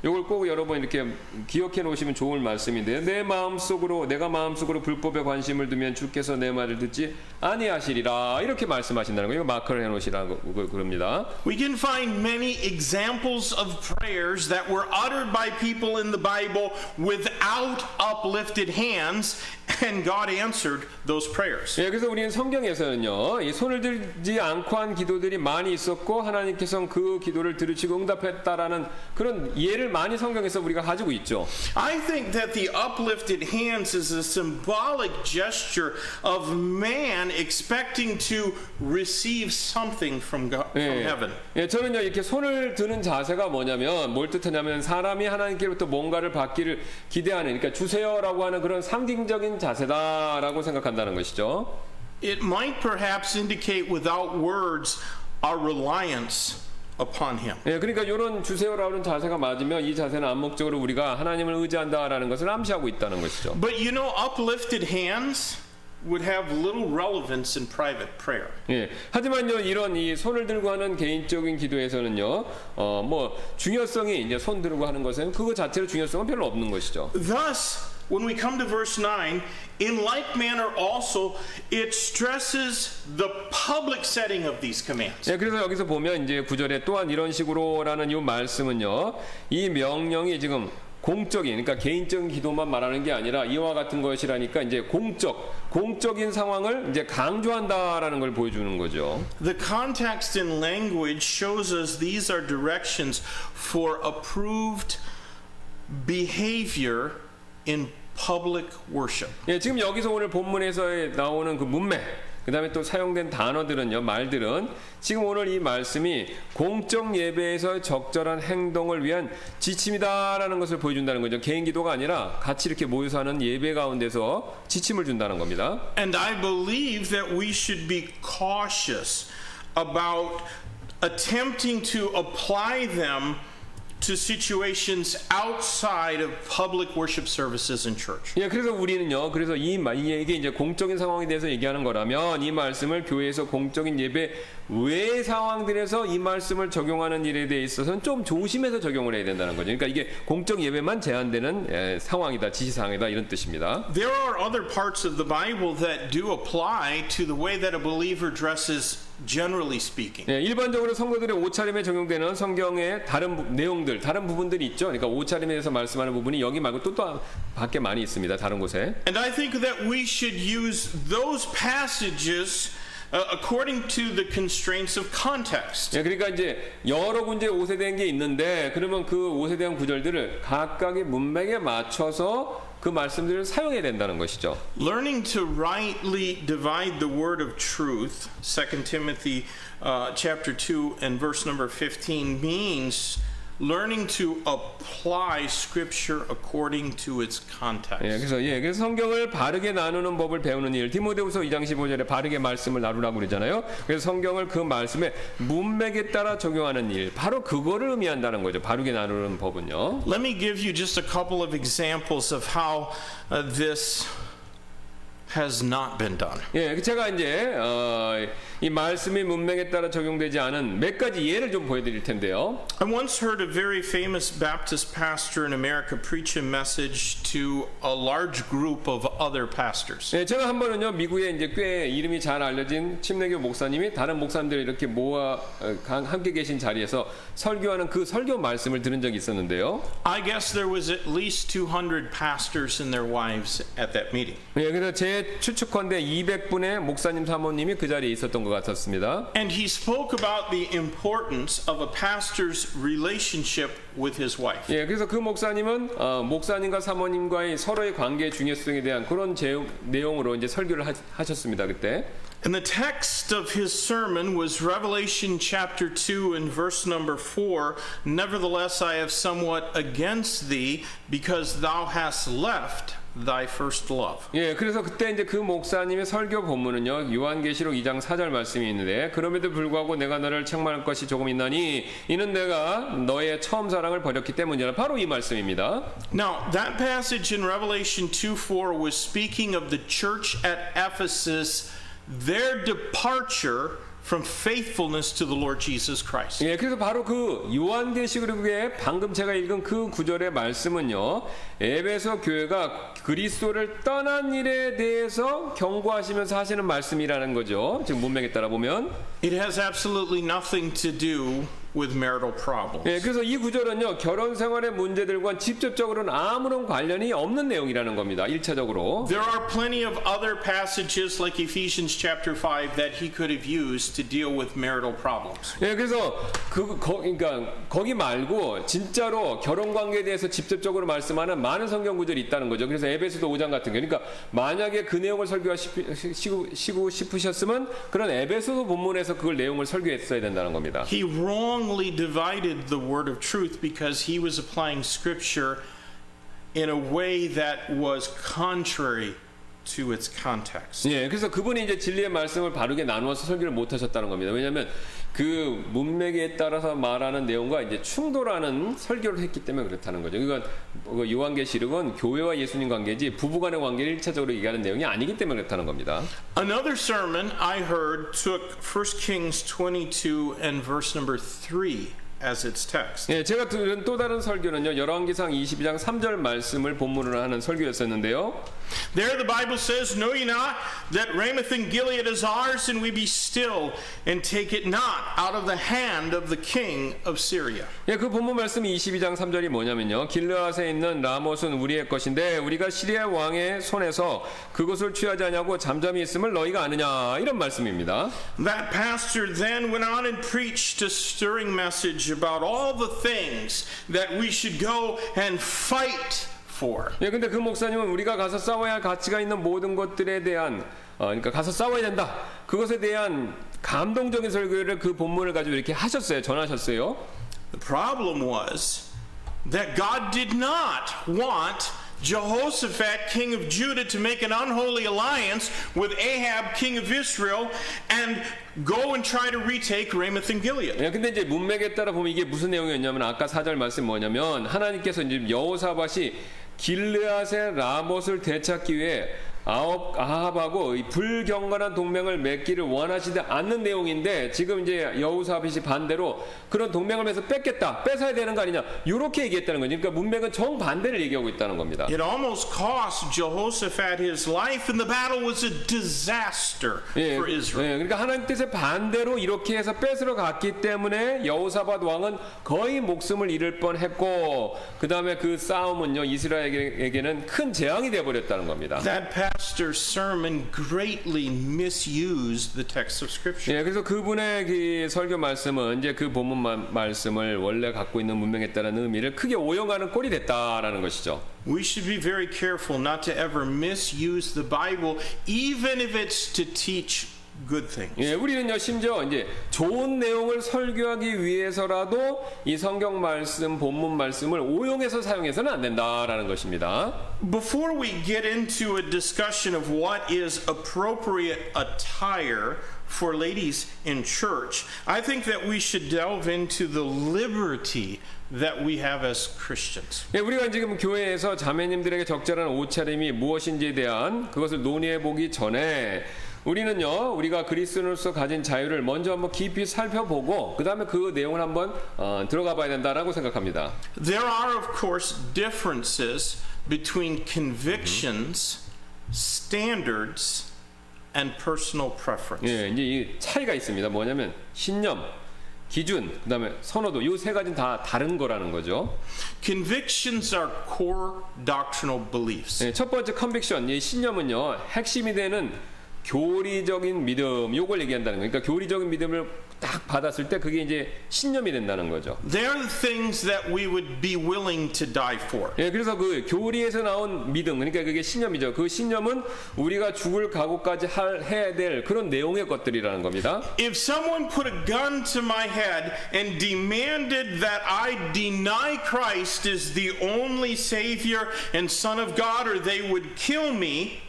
이걸 꼭 여러분 이렇게 기억해 놓으시면 좋을 말씀인데요. 내가 마음속으로 불법에 관심을 두면 주께서 내 말을 듣지 아니하시리라 이렇게 말씀하신다는 거예요. 이거 마크를 해 놓으시라고 그럽니다. We can find many examples of prayers that were uttered by people in the Bible without uplifted hands, and God answered those prayers. 예, 그래서 우리는 성경에서는요, 이 손을 들지 않고 한 기도들이 많이 있었고 하나님께서는 그 기도를 들으시고 응답했다라는 그런 예를 많이 성경에서 우리가 가지고 있죠. I think that the uplifted hands is a symbolic gesture of man expecting to receive something from God, from heaven. 예, 저는요 이렇게 손을 드는 자세가 뭐냐면 뭘 뜻하냐면 사람이 하나님께로부터 뭔가를 받기를 기대하는, 그러니까 주세요라고 하는 그런 상징적인 자세다라고 생각한다는 것이죠. It might perhaps indicate without words our reliance upon him. 예, 그러니까 이런 주세요라는 자세가 맞으면 이 자세는 암묵적으로 우리가 하나님을 의지한다라는 것을 암시하고 있다는 것이죠. But you know, uplifted hands would have little relevance in private prayer. 예, 하지만요 이런 이 손을 들고 하는 개인적인 기도에서는요, 뭐 중요성이 이제 손 들고 하는 것은 그거 자체로 중요성은 별로 없는 것이죠. Thus, when we come to verse 9, in like manner also it stresses the public setting of these commands. 예, 그래서 여기서 보면 이제 9절에 또한 이런 식으로라는 이 말씀은요, 이 명령이 지금 공적인, 그러니까 개인적인 기도만 말하는 게 아니라 이와 같은 것이라니까 이제 공적인 상황을 이제 강조한다라는 걸 보여주는 거죠. The context and language shows us these are directions for approved behavior in public worship. 예, 지금 여기서 오늘 본문에서 나오는 그 문맥, 그 다음에 또 사용된 단어들은요, 말들은 지금 오늘 이 말씀이 공적 예배에서 적절한 행동을 위한 지침이다라는 것을 보여준다는 거죠. 개인 기도가 아니라 같이 이렇게 모여서 하는 예배 가운데서 지침을 준다는 겁니다. And I believe that we should be cautious about attempting to apply them to situations outside of public worship services in church. 예, 그래서 우리는요, 그래서 이게 이제 공적인 상황에 대해서 얘기하는 거라면 이 말씀을 교회에서 공적인 예배 외 상황들에서 이 말씀을 적용하는 일에 대해 있어서는 좀 조심해서 적용을 해야 된다는 거죠. 그러니까 이게 공적 예배만 제한되는 상황이다, 지시사항이다 이런 뜻입니다. There are other parts of the Bible that do apply to the way that a believer dresses, generally speaking. 예, 일반적으로 성도들의 옷차림에 적용되는 성경의 다른 내용들, 다른 부분들이 있죠. 그러니까 옷차림에 대해서 말씀하는 부분이 여기 말고 또 밖에 많이 있습니다. 다른 곳에. And I think that we should use those passages according to the constraints of context. 예, 그러니까 이제 여러 군데 옷에 대한 게 있는데 그러면 그 옷에 대한 구절들을 각각의 문맥에 맞춰서 그 말씀들을 사용해야 된다는 것이죠. Learning to rightly divide the word of truth, 2 Timothy chapter 2 and verse number 15 means learning to apply scripture according to its context. 예, 그래서 성경을 바르게 나누는 법을 배우는 일. 디모데후서 2장 15절에 바르게 말씀을 나누라고 그러잖아요. 그래서 성경을 그 말씀에 문맥에 따라 적용하는 일. 바로 그거를 의미한다는 거죠. 바르게 나누는 법은요. Let me give you just a couple of examples of how this has not been done. 예, 제가 이제 이 말씀이 문맥에 따라 적용되지 않은 몇 가지 예를 좀 보여드릴 텐데요. I once heard a very famous Baptist pastor in America preach a message to a large group of other pastors. 예, 제가 한 번은요 미국에 이제 꽤 이름이 잘 알려진 침례교 목사님이 다른 목사님들 이렇게 모아 함께 계신 자리에서 설교하는 그 설교 말씀을 들은 적이 있었는데요. I guess there was at least 200 pastors and their wives at that meeting. 예, 그래서 제 추측컨대 200분의 목사님 사모님이 그 자리에 있었던 것 같았습니다. And he spoke about the importance of a pastor's relationship with his wife. 예, 그래서 그 목사님은 목사님과 사모님과의 서로의 관계의 중요성에 대한 그런 내용으로 이제 설교를 하셨습니다. 그때. And the text of his sermon was Revelation chapter 2 and verse number 4. Nevertheless, I have somewhat against thee, because thou hast left thy first love. 예, 그래서 그때 이제 그 목사님의 설교 본문은요, 요한계시록 2장 4절 말씀이 있는데, 그럼에도 불구하고 내가 너를 책망할 것이 조금 있나니, 이는 내가 너의 처음 사랑을 버렸기 때문이라. 바로 이 말씀입니다. Now, that passage in Revelation 2:4 was speaking of the church at Ephesus, their departure from faithfulness to the Lord Jesus Christ. 예, 그래서 바로 그 요한계시록의 방금 제가 읽은 그 구절의 말씀은요, 에베소 교회가 그리스도를 떠난 일에 대해서 경고하시면서 하시는 말씀이라는 거죠. 지금 문맥에 따라 보면. It has absolutely nothing to do with marital problems. 예, 그래서 이 구절은요, 결혼 생활의 문제들과 직접적으로는 아무런 관련이 없는 내용이라는 겁니다. 1차적으로. There are plenty of other passages like Ephesians chapter 5 that he could have used to deal with marital problems. 예, 그래서 그러니까 거기 말고 진짜로 결혼 관계에 대해서 직접적으로 말씀하는 많은 성경 구절이 있다는 거죠. 그래서 에베소서 5장 같은 거. 그러니까 만약에 그 내용을 설교하시고 싶으셨으면 그런 에베소서 본문에서 그걸 내용을 설교했어야 된다는 겁니다. He wrongly divided the word of truth because he was applying scripture in a way that was contrary to its context. 예, 그래서 그분이 이제 진리의 말씀을 바르게 나누어서 설교를 못 하셨다는 겁니다. 왜냐하면 그 문맥에 따라서 말하는 내용과 이제 충돌하는 설교를 했기 때문에 그렇다는 거죠. 그러니까 요한계시록은 교회와 예수님 관계지 부부간의 관계를 1차적으로 얘기하는 내용이 아니기 때문에 그렇다는 겁니다. Another sermon I heard took 1 Kings 22 and verse number 3 as its text. 예, 제가 들은 또 다른 설교는요, 열왕기상 22장 3절 말씀을 본문으로 하는 설교였었는데요. There the Bible says, Know ye not that Ramoth and Gilead is ours, and we be still, and take it not out of the hand of the king of Syria. 예, 그 본문 말씀이 22장 3절이 뭐냐면요, 길르앗에 있는 라못은 우리의 것인데 우리가 시리아 왕의 손에서 그것을 취하지 않냐고 잠잠히 있음을 너희가 아느냐, 이런 말씀입니다. That pastor then went on and preached a stirring message about all the things that we should go and fight for. 예, 근데 그 목사님은 우리가 가서 싸워야 할 가치가 있는 모든 것들에 대한 그러니까 가서 싸워야 된다. 그것에 대한 감동적인 설교를 그 본문을 가지고 이렇게 하셨어요. 전하셨어요. The problem was that God did not want Jehoshaphat, king of Judah, to make an unholy alliance with Ahab, king of Israel, and go and try to retake Ramoth and Gilead. 예, 근데 이제 문맥에 따라 보면 이게 무슨 내용이었냐면 아까 4절 말씀 뭐냐면 하나님께서 이제 여호사밧이 길르앗의 라못을 되찾기 위해 아합하고 이 불경건한 동맹을 맺기를 원하시지 않는 내용인데 지금 이제 여호사밧이 반대로 그런 동맹을 맺어서 뺏어야 되는 거 아니냐 이렇게 얘기했다는 거죠. 그러니까 문맥은 정반대를 얘기하고 있다는 겁니다. It almost cost Jehoshaphat his life, and the battle was a disaster for Israel. 예, 그러니까 하나님 뜻의 반대로 이렇게 해서 뺏으러 갔기 때문에 여호사밧 왕은 거의 목숨을 잃을 뻔했고 그 다음에 그 싸움은요 이스라엘에게는 큰 재앙이 되어버렸다는 겁니다. That pastor's sermon greatly misused the text of Scripture. 예, 그래서 그분의 그 설교 말씀은 이제 그 본문 말씀을 원래 갖고 있는 문맥에 따른 의미를 크게 오용하는 꼴이 됐다라는 것이죠. We should be very careful not to ever misuse the Bible, even if it's to teach good things. 예, 우리는요 심지어 이제 좋은 내용을 설교하기 위해서라도 이 성경 말씀, 본문 말씀을 오용해서 사용해서는 안 된다라는 것입니다. Before we get into a discussion of what is appropriate attire for ladies in church, I think that we should delve into the liberty that we have as Christians. 예, 우리가 지금 교회에서 자매님들에게 적절한 옷차림이 무엇인지에 대한 그것을 논의해 보기 전에 우리는요, 우리가 그리스도인으로서 가진 자유를 먼저 한번 깊이 살펴보고 그 다음에 그 내용을 한번 들어가 봐야 된다라고 생각합니다. There are, of course, differences between convictions, standards, and personal preference. 예, 이제 이 차이가 있습니다. 뭐냐면 신념, 기준, 그 다음에 선호도 이 세 가지는 다 다른 거라는 거죠. Convictions are core doctrinal beliefs. 예, 첫 번째 컨빅션, 이 신념은요 핵심이 되는 교리적인 믿음, 요걸 얘기한다는 거예요. 그러니까 교리적인 믿음을 딱 받았을 때 그게 이제 신념이 된다는 거죠. They are the things that we would be willing to die for. 예, 그래서 그 교리에서 나온 믿음, 그러니까 그게 신념이죠. 그 신념은 우리가 죽을 각오까지 해야 될 그런 내용의 것들이라는 겁니다. If someone put a gun to my head and demanded that I deny Christ as the only Savior and Son of God, or they would kill me,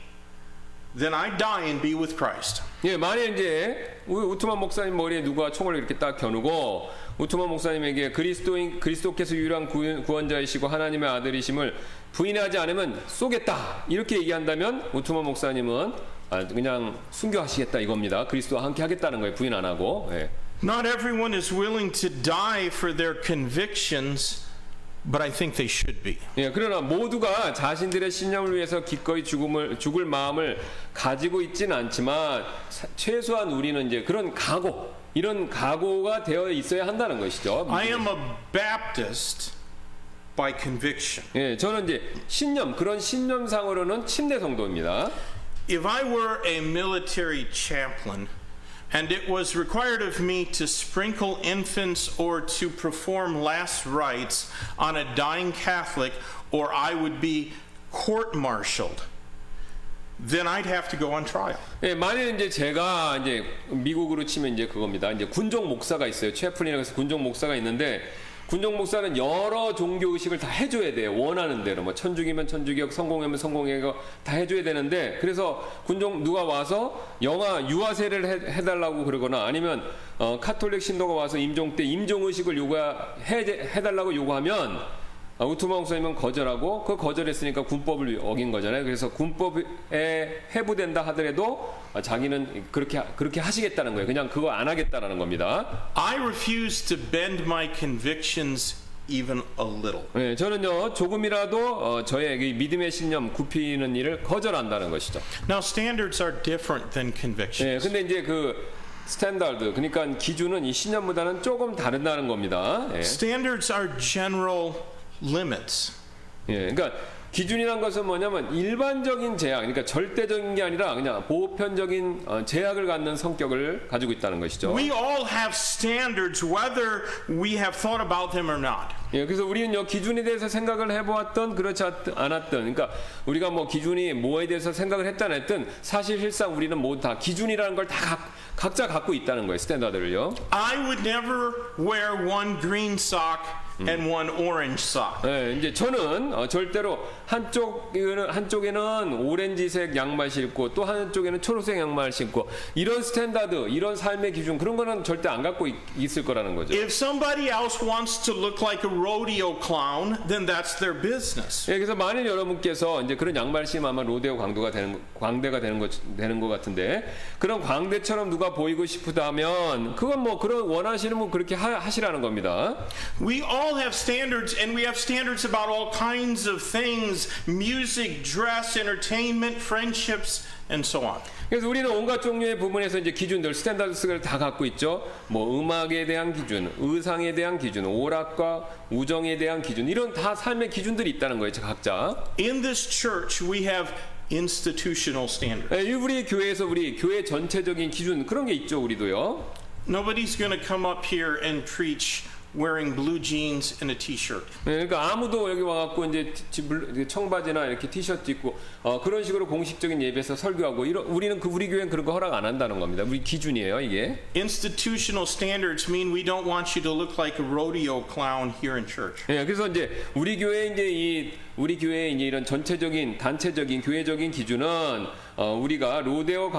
then I die and be with Christ. 예, 만약 이제 우트만 목사님 머리에 누가 총을 이렇게 딱 겨누고 우트만 목사님에게 그리스도께서 유일한 구원자이시고 하나님의 아들이심을 부인하지 않으면 쏘겠다 이렇게 얘기한다면 우트만 목사님은 그냥 순교하시겠다 이겁니다. 그리스도와 함께 하겠다는 거예요. 부인 안 하고. 예. Not everyone is willing to die for their convictions, but I think they should be. 예, 그러나 모두가 자신들의 신념을 위해서 기꺼이 죽을 마음을 가지고 있지는 않지만 최소한 우리는 이제 그런 이런 각오가 되어 있어야 한다는 것이죠. I am a Baptist by conviction. 예, 저는 이제 그런 신념상으로는 침례 성도입니다. If I were a military chaplain and it was required of me to sprinkle infants or to perform last rites on a dying Catholic, or I would be court-martialed, then I'd have to go on trial. 예, 만일 이제 제가 이제 미국으로 치면 이제 그겁니다. 이제 군종 목사가 있어요. 채플린이라고 해서 군종 목사가 있는데 군종 목사는 여러 종교 의식을 다 해줘야 돼요. 원하는 대로 뭐 천주교면 천주교, 성공회면 성공회가 다 해줘야 되는데 그래서 누가 와서 유아세를 해달라고 그러거나 아니면 카톨릭 신도가 와서 임종 때 임종 의식을 해달라고 요구하면 우투마 목사님은 거절하고 그 거절했으니까 군법을 어긴 거잖아요. 그래서 군법에 해부된다 하더라도 자기는 그렇게 하시겠다는 거예요. 그냥 그거 안 하겠다라는 겁니다. I refuse to bend my convictions even a little. 네, 저는요 조금이라도 저의 믿음의 신념 굽히는 일을 거절한다는 것이죠. Now standards are different than convictions. 네, 근데 이제 그 스탠다드 그러니까 기준은 이 신념보다는 조금 다르다는 겁니다. 예. Standards are general limits. 예, 그러니까 기준이란 것은 뭐냐면 일반적인 제약, 그러니까 절대적인 게 아니라 그냥 보편적인 제약을 갖는 성격을 가지고 있다는 것이죠. We all have standards whether we have thought about them or not. 예, 그래서 우리는요 기준에 대해서 생각을 해보았던 그렇지 않았던, 그러니까 우리가 뭐 기준이 뭐에 대해서 생각을 했다 안 했든 사실상 우리는 모두 다 기준이라는 걸 다 각자 갖고 있다는 거예요, 스탠다드를요. I would never wear one green sock and one orange sock. 네, 이제 저는 절대로 한쪽에는 오렌지색 양말 신고 또 한쪽에는 초록색 양말 신고 이런 스탠다드, 이런 삶의 기준 그런 거는 절대 안 갖고 있을 거라는 거죠. If somebody else wants to look like a rodeo clown, then that's their business. 예, 그래서 만일 여러분께서 이제 그런 양말 신으면 아마 로데오 광대가 되는 것 같은데 그런 광대처럼 누가 보이고 싶다면 그건 뭐 그런 원하시는 분 그렇게 하시라는 겁니다. We all have standards, and we have standards about all kinds of things: music, dress, entertainment, friendships, and so on. 그래서 우리는 온갖 종류의 부분에서 이제 기준들, 스탠다드를 다 갖고 있죠. 뭐 음악에 대한 기준, 의상에 대한 기준, 오락과 우정에 대한 기준, 이런 다 삶의 기준들이 있다는 거예요, 각자. In this church, we have institutional standards. 우리 교회에서 우리 교회 전체적인 기준 그런 게 있죠, 우리도요. Nobody's going to come up here and preach wearing blue jeans and a t-shirt. 네, 그러니까 아무도 여기 와갖고 이제 청바지나 이렇게 티셔츠 입고 그런 식으로 공식적인 예배에서 설교하고 우리는 우리 교회는 그런 거 허락 안 한다는 겁니다. 우리 기준이에요, 이게. Institutional standards mean we don't want you to look like a rodeo clown here in church. 네, 그래서 이제 우리 교회 이제 이런 전체적인 단체적인 교회적인 기준은 우리가 로데오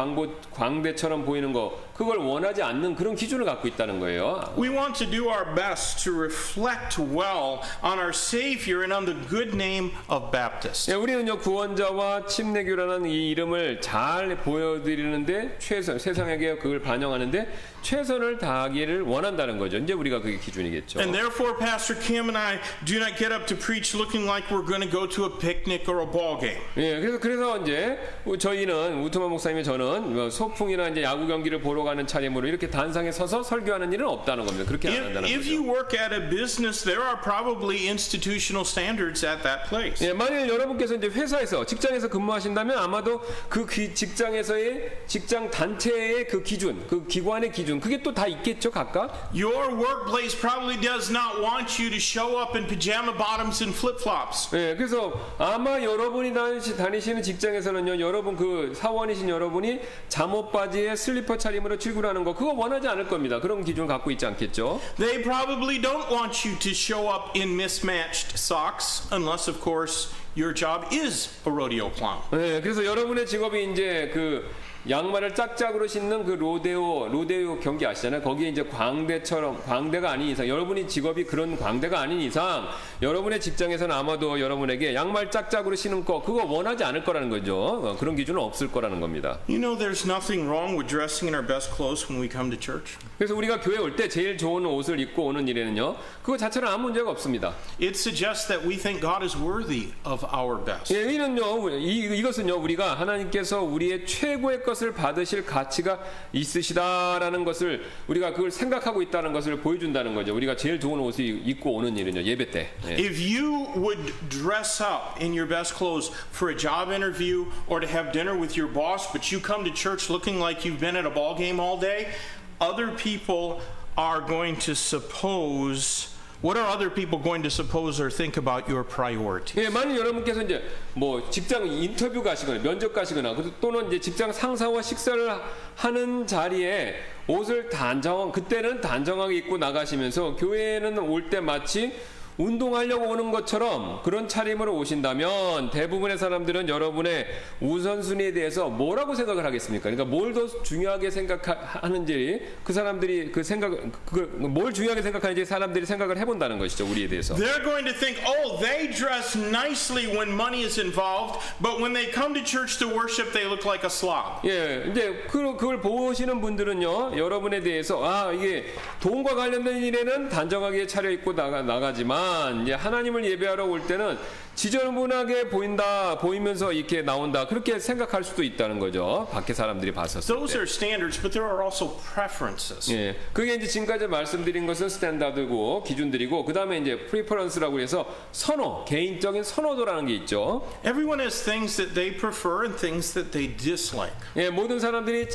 광대처럼 보이는 거 그걸 원하지 않는 그런 기준을 갖고 있다는 거예요. We want to do our best to reflect well on our Savior and on the good name of Baptist. 예, 우리는요 구원자와 침례교라는 이 이름을 잘 보여드리는데 세상에게 그걸 반영하는데 최선을 다하기를 원한다는 거죠. 이제 우리가 그게 기준이겠죠. And therefore, Pastor Kim and I do not get up to preach looking like we're going to go to a picnic or a ball game. 예, 그래서 이제 저희는 우트만 목사님이 저는 소풍이나 이제 야구 경기를 보러 가는 차림으로 이렇게 단상에 서서 설교하는 일은 없다는 겁니다. 그렇게 안 한다는 거죠. If you work at a business, there are probably institutional standards at that place. 예, 만일 여러분께서 이제 회사에서 직장에서 근무하신다면 아마도 그 직장에서의 직장 단체의 그 기준, 그 기관의 기준 그게 또 다 있겠죠, 각각. Your workplace probably does not want you to show up in pajama bottoms and flip-flops. 예, 그래서 아마 여러분이 다니시는 직장에서는요, 여러분 그 사원이신 여러분이 잠옷 바지에 슬리퍼 차림으로 출근하는 거 그거 원하지 않을 겁니다. 그런 기준을 갖고 있지 않겠죠. They probably don't want you to show up in mismatched socks unless, of course, your job is a rodeo clown. 네, 그래서 여러분의 직업이 이제 그 양말을 짝짝으로 신는 그 로데오 경기 아시잖아요. 거기에 이제 광대가 아닌 이상, 여러분이 직업이 그런 광대가 아닌 이상, 여러분의 직장에서는 아마도 여러분에게 양말 짝짝으로 신는 거, 그거 원하지 않을 거라는 거죠. 그런 기준은 없을 거라는 겁니다. You know, there's nothing wrong with dressing in our best clothes when we come to church. 그래서 우리가 교회 올 때 제일 좋은 옷을 입고 오는 일에는요, 그거 자체는 아무 문제가 없습니다. It suggests that we think God is worthy of our best. 예, 이것은요, 우리가 하나님께서 우리의 최고의 것을 받으실 가치가 있으시다라는 것을 우리가 그걸 생각하고 있다는 것을 보여준다는 거죠. 우리가 제일 좋은 옷을 입고 오는 일은요, 예배 때. 예. If you would dress up in your best clothes for a job interview or to have dinner with your boss, but you come to church looking like you've been at a ball game all day, other people are going to suppose, what are other people going to suppose or think about your priority? 예, 만약 여러분께서 이제 뭐 직장 인터뷰 가시거나 면접 가시거나 또는 이제 직장 상사와 식사를 하는 자리에 옷을 그때는 단정하게 입고 나가시면서 교회에는 올 때 마치 운동하려고 오는 것처럼 그런 차림으로 오신다면 대부분의 사람들은 여러분의 우선순위에 대해서 뭐라고 생각을 하겠습니까? 그러니까 뭘 더 중요하게 생각하는지 그 사람들이 뭘 중요하게 생각하는지 사람들이 생각을 해본다는 것이죠, 우리에 대해서. They're going to think, oh, they dress nicely when money is involved, but when they come to church to worship, they look like a slob. 예, 이제 그걸 보시는 분들은요, 여러분에 대해서 이게 돈과 관련된 일에는 단정하게 차려입고 나가지만 이제 하나님을 예배하러 올 때는 지저분하게 보이면서 이렇게 나온다, 그렇게 생각할 수도 있다는 거죠. 밖에 사람들이 봤었을 Those 때. are standards, but there are also preferences. 예, 그게 이제 지금까지 말씀드린 것은 스탠다드고 기준들이고, 그 다음에 이제 프리퍼런스라고 해서 개인적인 선호도라는 게 있죠. Everyone has things that they prefer and things that they dislike. 예, 모든 사람들이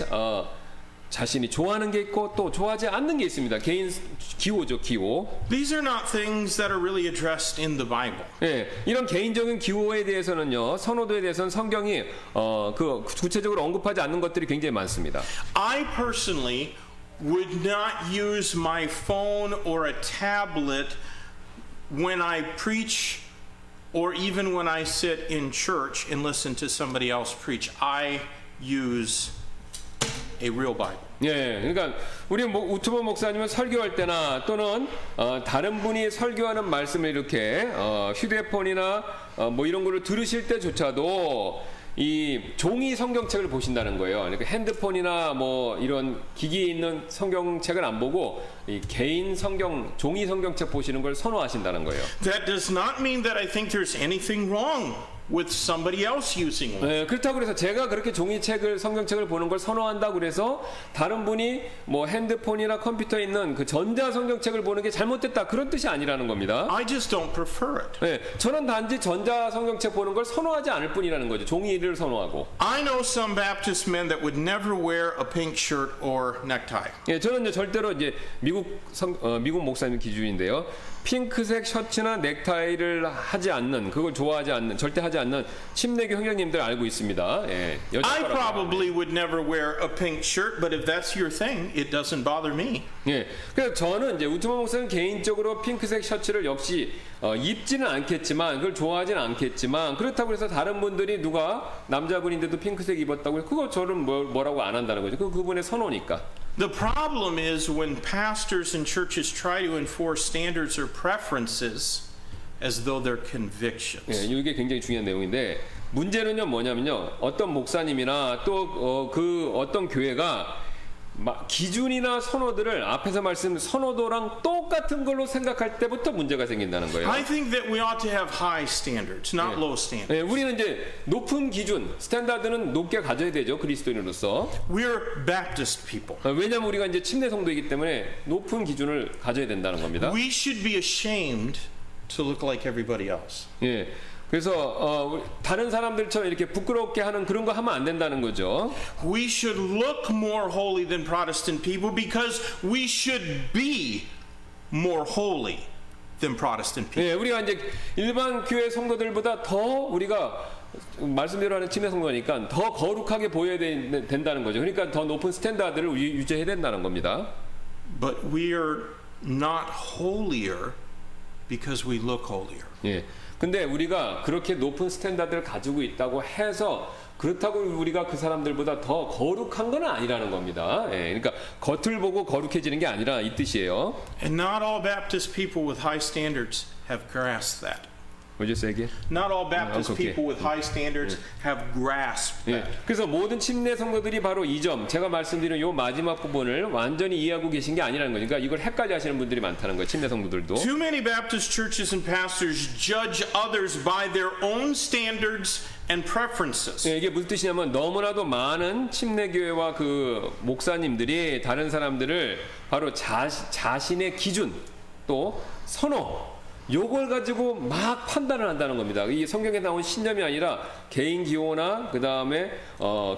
자신이 좋아하는 게 있고 또 좋아하지 않는 게 있습니다. 개인 기호죠, 기호. These are not things that are really addressed in the Bible. 예, 이런 개인적인 기호에 대해서는요, 선호도에 대해서는 성경이 그 구체적으로 언급하지 않는 것들이 굉장히 많습니다. I personally would not use my phone or a tablet when I preach or even when I sit in church and listen to somebody else preach. I use a real Bible. 예, 그러니까 우리 우투버 목사님은 설교할 때나 또는 다른 분이 설교하는 말씀을 이렇게 휴대폰이나 뭐 이런 거를 들으실 때조차도 이 종이 성경책을 보신다는 거예요. 그러니까 핸드폰이나 뭐 이런 기기에 있는 성경책을 안 보고 이 개인 종이 성경책 보시는 걸 선호하신다는 거예요. That does not mean that I think there's anything wrong with somebody else using one. 네, 그렇다고 해서 제가 그렇게 성경책을 보는 걸 선호한다고 그래서 다른 분이 뭐 핸드폰이나 컴퓨터에 있는 그 전자 성경책을 보는 게 잘못됐다, 그런 뜻이 아니라는 겁니다. I just don't prefer it. 네, 저는 단지 전자 성경책 보는 걸 선호하지 않을 뿐이라는 거죠. 종이를 선호하고. I know some Baptist men that would never wear a pink shirt or necktie. 예, 저는 이제 절대로 이제 미국 목사님 기준인데요. 핑크색 셔츠나 넥타이를 절대 하지 않는 침례교 형제님들 알고 있습니다. 예, I probably would never wear a pink shirt, but if that's your thing, it doesn't bother me. 예, 그래서 저는 이제 우투버 목사는 개인적으로 핑크색 셔츠를 역시 입지는 않겠지만, 그걸 좋아하지는 않겠지만, 그렇다고 해서 다른 분들이 누가 남자분인데도 핑크색 입었다고 해서 그거 저는 뭐라고 안 한다는 거죠. 그분의 선호니까. The problem is when pastors and churches try to enforce standards or preferences as though they're convictions. 예, 이게 굉장히 중요한 내용인데, 문제는요 뭐냐면요, 어떤 목사님이나 또 어떤 교회가 기준이나 선호들을 앞에서 말씀 선호도랑 똑같은 걸로 생각할 때부터 문제가 생긴다는 거예요. I think that we ought to have high standards, not low standards. 예, 우리는 이제 높은 기준, 스탠다드는 높게 가져야 되죠, 그리스도인으로서. We're Baptist people. 왜냐하면 우리가 이제 침례 성도이기 때문에 높은 기준을 가져야 된다는 겁니다. We should be ashamed to look like everybody else. 예. 그래서 다른 사람들처럼 이렇게 부끄럽게 하는 그런 거 하면 안 된다는 거죠. We should look more holy than Protestant people because we should be more holy than Protestant people. 예, 우리가 이제 일반 교회 성도들보다 더 우리가 말씀대로 하는 침례 성도니까 더 거룩하게 보여야 된다는 거죠. 그러니까 더 높은 스탠다드를 유지해야 된다는 겁니다. But we are not holier because we look holier. 예. 근데 우리가 그렇게 높은 스탠다드를 가지고 있다고 해서 그렇다고 우리가 그 사람들보다 더 거룩한 건 아니라는 겁니다. 예, 그러니까 겉을 보고 거룩해지는 게 아니라 이 뜻이에요. And not all Baptist people with high standards have grasped that. Would you say again? Not all Baptist okay. people with high standards have grasped 예, that. 그래서 모든 침례 성도들이 바로 이 점, 제가 말씀드린 요 마지막 부분을 완전히 이해하고 계신 게 아니라는 거니까 이걸 헷갈려 하시는 분들이 많다는 거예요. 침례 성도들도. Too many Baptist churches and pastors judge others by their own standards and preferences. 예, 이게 무슨 뜻이냐면 너무나도 많은 침례교회와 그 목사님들이 다른 사람들을 바로 자신의 기준 또 선호 요걸 가지고 막 판단을 한다는 겁니다. 이 성경에 나온 신념이 아니라 개인 기호나 그 다음에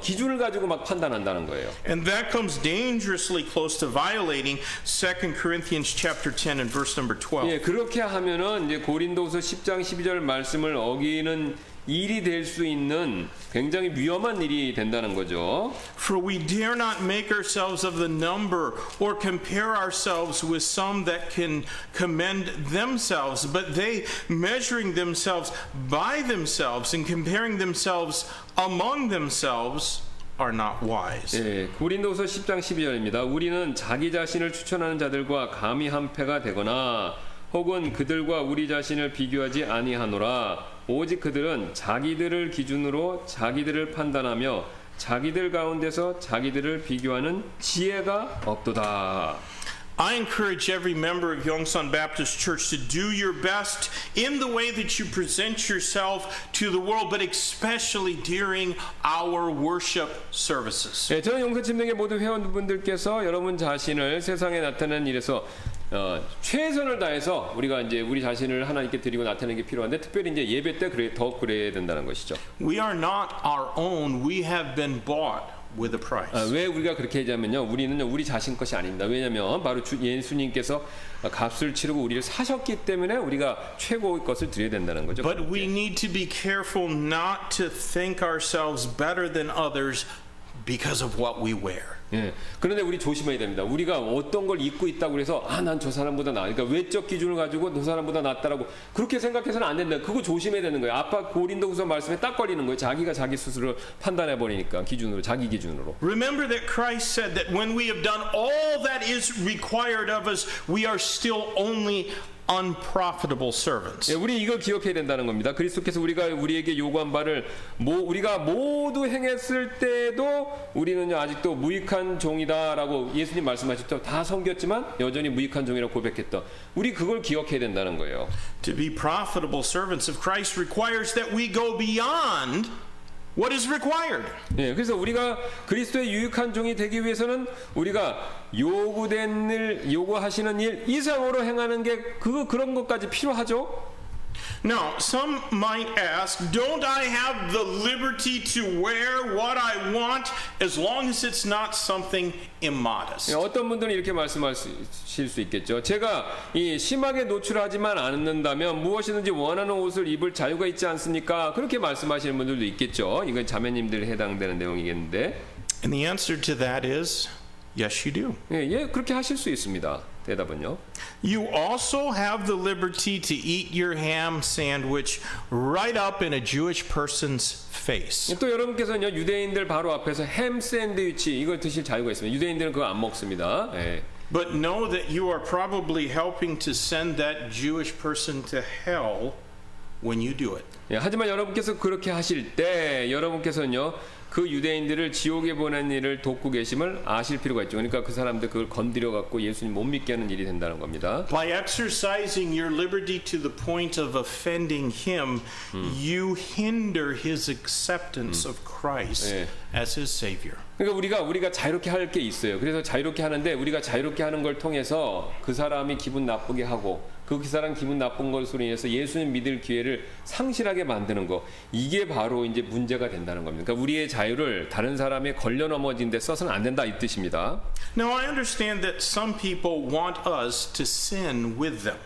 기준을 가지고 막 판단한다는 거예요. And that comes dangerously close to violating 2 Corinthians chapter 10 and verse number 12. 예, 그렇게 하면은 이제 고린도서 10장 12절 말씀을 어기는 일이 될 수 있는 굉장히 위험한 일이 된다는 거죠. For we dare not make ourselves of the number or compare ourselves with some that can commend themselves, but they measuring themselves by themselves and comparing themselves among themselves are not wise. 예, 고린도서 10장 12절입니다. 우리는 자기 자신을 추천하는 자들과 감히 한패가 되거나 혹은 그들과 우리 자신을 비교하지 아니하노라. 오직 그들은 자기들을 기준으로 자기들을 판단하며 자기들 가운데서 자기들을 비교하는 지혜가 없도다. I encourage every member of Yongsan Baptist Church to do your best in the way that you present yourself to the world, but especially during our worship services. 예, 저는 용서침례의 모든 회원분들께서 여러분 자신을 세상에 나타내는 일에서 최선을 다해서 우리가 이제 우리 자신을 하나님께 드리고 나타내는 게 필요한데 특별히 이제 예배 때 더 그래야 된다는 것이죠. We are not our own. We have been bought with a price. 왜 우리가 그렇게 하자면요, 우리는 우리 자신 것이 아닙니다. 왜냐하면 바로 예수님께서 값을 치르고 우리를 사셨기 때문에 우리가 최고의 것을 드려야 된다는 거죠. But we need to be careful not to think ourselves better than others because of what we wear. 예. 그런데 우리 조심해야 됩니다. 우리가 어떤 걸 입고 있다고 그래서 난 저 사람보다 나. 그러니까 외적 기준을 가지고 저 사람보다 낫다라고 그렇게 생각해서는 안 된다. 그거 조심해야 되는 거예요. 아까 고린도후서 말씀에 딱 걸리는 거예요. 자기가 자기 스스로 판단해 버리니까 기준으로 자기 기준으로. Remember that Christ said that when we have done all that is required of us, we are still only unprofitable servants. 예, 우리 이걸 기억해야 된다는 겁니다. 그리스도께서 우리에게 요구한 바를 우리가 모두 행했을 때도 우리는 아직도 무익한 종이다라고 예수님 말씀하셨죠. 다 섬겼지만 여전히 무익한 종이라고 고백했던. 우리 그걸 기억해야 된다는 거예요. To be profitable servants of Christ requires that we go beyond what is required. 예, 그래서 우리가 그리스도의 유익한 종이 되기 위해서는 우리가 요구하시는 일 이상으로 행하는 게 그런 것까지 필요하죠. Now, some might ask, don't I have the liberty to wear what I want as long as it's not something immodest? 예, 어떤 분들은 이렇게 말씀하실 수 있겠죠. 제가 이 심하게 노출하지만 않는다면 무엇이든지 원하는 옷을 입을 자유가 있지 않습니까? 그렇게 말씀하시는 분들도 있겠죠. 이건 자매님들에 해당되는 내용이겠는데. And the answer to that is, yes, you do. 예, 그렇게 하실 수 있습니다. 대답은요. You also have the liberty to eat your ham sandwich right up in a Jewish person's face. 또 여러분께서는요, 유대인들 바로 앞에서 햄 샌드위치 이걸 드실 자유가 있습니다. 유대인들은 그거 안 먹습니다. 예. But know that you are probably helping to send that Jewish person to hell when you do it. 예, 하지만 여러분께서 그렇게 하실 때 여러분께서는요, 그 유대인들을 지옥에 보낸 일을 돕고 계심을 아실 필요가 있죠. 그러니까 그 사람들 그걸 건드려 갖고 예수님 못 믿게 하는 일이 된다는 겁니다. By exercising your liberty to the point of offending him, you hinder his acceptance of Christ as his Savior. 그러니까 우리가 자유롭게 할 게 있어요. 그래서 자유롭게 하는데 우리가 자유롭게 하는 걸 통해서 그 사람이 기분 나쁘게 하고 그 사람 기분 나쁜 것으로 인해서 예수님 믿을 기회를 상실하게 만드는 거, 이게 바로 이제 문제가 된다는 겁니다. 그러니까 우리의 자유를 다른 사람에 걸려 넘어진 데 써서는 안 된다 이 뜻입니다. Now I understand that some people want us to sin with them.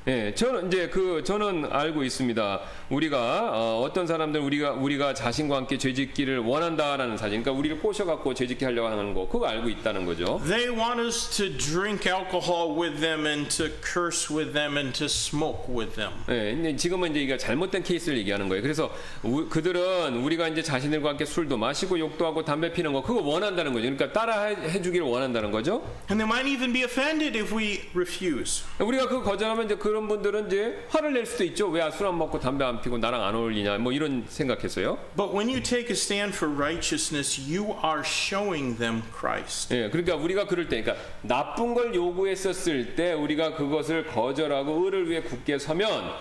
예, 저는 알고 있습니다. 우리가 어떤 사람들 우리가 자신과 함께 죄짓기를 원한다라는 사실, 그러니까 우리를 꼬셔갖고 죄짓게 하려고 하는 거, 그거 알고 있다는 거죠. They want us to drink alcohol with them and to curse with them and to smoke with them. 예, 근데 지금은 이제 이게 잘못된 케이스를 얘기하는 거예요. 그래서 그들은 우리가 이제 자신들과 함께 술도 마시고 욕도 하고 담배 피는 거, 그거 원한다는 거죠. 그러니까 따라 해주기를 원한다는 거죠. And they might even be offended if we refuse. 우리가 그거 거절하면 이제 그런 분들은 이제 화를 낼 수도 있죠. 왜 술 안 먹고 담배 안 피고 나랑 안 어울리냐, 뭐 이런 생각했어요. But when you take a stand for righteousness, you are showing them Christ. 예, 그러니까 우리가 그럴 때, 그러니까 나쁜 걸 요구했었을 때 우리가 그것을 거절하고 의를 위해 굳게 서면,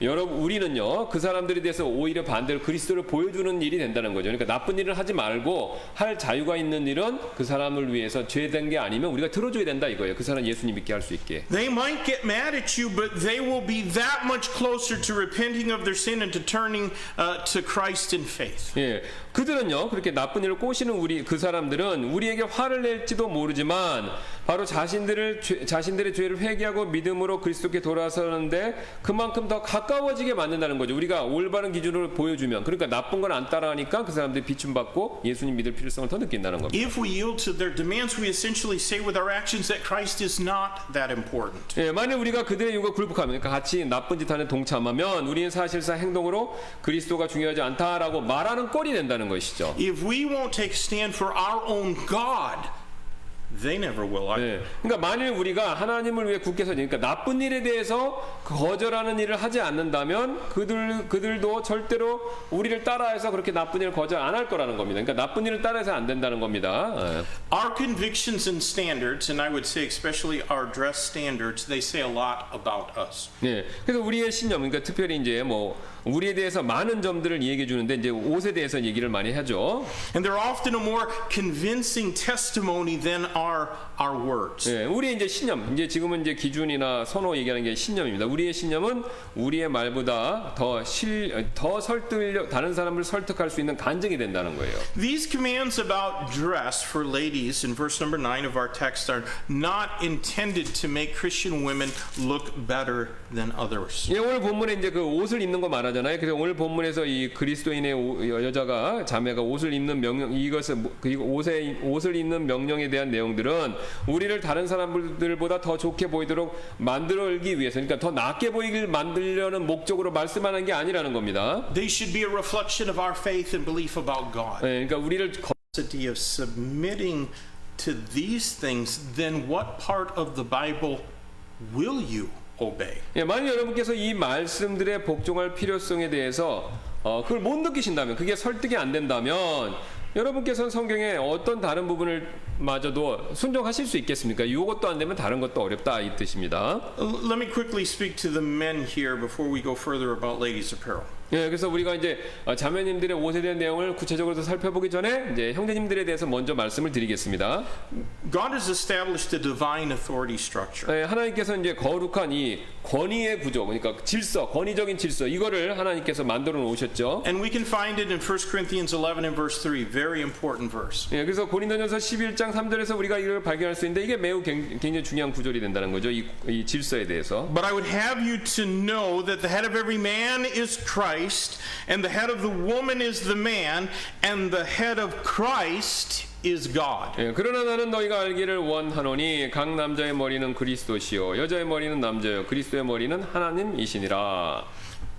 여러분 우리는요 그 사람들에 대해서 오히려 반대로 그리스도를 보여주는 일이 된다는 거죠. 그러니까 나쁜 일을 하지 말고 할 자유가 있는 일은 그 사람을 위해서 죄된 게 아니면 우리가 들어줘야 된다 이거예요. 그 사람 예수님 믿게 할 수 있게. They might get mad at you, but they will be that much closer to repenting of their sin and to turning to Christ in faith. 예, 그들은요 그렇게 나쁜 일을 꼬시는 그 사람들은 우리에게 화를 낼지도 모르지만 바로 자신들의 죄를 회개하고 믿음으로 그리스도께 돌아서는데 그만큼 더 가까워지게 만든다는 거죠. 우리가 올바른 기준으로 보여주면, 그러니까 나쁜 건 안 따라하니까 그 사람들이 비춤받고 예수님 믿을 필요성을 더 느낀다는 겁니다. If we yield to their demands, we essentially say with our actions that Christ is not that important. 예, 만약 우리가 그들의 요구에 굴복하면, 그러니까 같이 나쁜 짓 하는 동참하면 우리는 사실상 행동으로 그리스도가 중요하지 않다라고 말하는 꼴이 된다는 것이죠. If we won't take a stand for our own God, they never will. 네. 그러니까 만일 우리가 하나님을 위해 굳게 서지, 그러니까 나쁜 일에 대해서 거절하는 일을 하지 않는다면 그들도 절대로 우리를 따라해서 그렇게 나쁜 일을 거절 안 할 거라는 겁니다. 그러니까 나쁜 일을 따라해서 안 된다는 겁니다. 네. Our convictions and standards, and I would say especially our dress standards, they say a lot about us. 네. 그래서 우리의 신념, 그러니까 특별히 이제 뭐 우리에 대해서 많은 점들을 얘기해 주는데 이제 옷에 대해서 얘기를 많이 하죠. And they're often a more convincing testimony than our words. 네, 우리의 이제 신념, 이제 지금은 이제 기준이나 선호 얘기하는 게 신념입니다. 우리의 신념은 우리의 말보다 더 다른 사람을 설득할 수 있는 간증이 된다는 거예요. These commands about dress for ladies in verse number 9 of our text are not intended to make Christian women look better than others. 예, 오늘 본문에 이제 그 옷을 입는 거 말하잖아요. 그래서 오늘 본문에서 이 그리스도인의 여자가 자매가 옷을 입는 명령, 옷을 입는 명령에 대한 내용들은 우리를 다른 사람들보다 더 좋게 보이도록 만들기 위해서, 그러니까 더 낫게 보이길 만들려는 목적으로 말씀하는 게 아니라는 겁니다. They should be a reflection of our faith and belief about God. 예, 그러니까 우리를 Of submitting to these things, then what part of the Bible will you obey? 예, 만약 여러분께서 이 말씀들에 복종할 필요성에 대해서 그걸 못 느끼신다면, 그게 설득이 안 된다면 여러분께서는 성경의 어떤 다른 부분을 마저도 순종하실 수 있겠습니까? 이것도 안 되면 다른 것도 어렵다 이 뜻입니다. Let me quickly speak to the men here before we go further about ladies' apparel. 예, 그래서 우리가 이제 자매님들의 옷에 대한 내용을 구체적으로 살펴보기 전에 이제 형제님들에 대해서 먼저 말씀을 드리겠습니다. God has established a divine authority structure. 예, 하나님께서 이제 거룩한 이 권위의 구조, 그러니까 질서, 권위적인 질서, 이거를 하나님께서 만들어 놓으셨죠. And we can find it in 1 Corinthians 11 and verse 3, very important verse. 예, 그래서 고린도전서 11장 3절에서 우리가 이걸 발견할 수 있는데 이게 매우 굉장히 중요한 구절이 된다는 거죠. 이 질서에 대해서. But I would have you to know that the head of every man is Christ, and the head of the woman is the man, and the head of Christ is God. 예, 그러나 나는 너희가 알기를 원하노니 각 남자의 머리는 그리스도시요 여자의 머리는 남자요 그리스도의 머리는 하나님이시니라.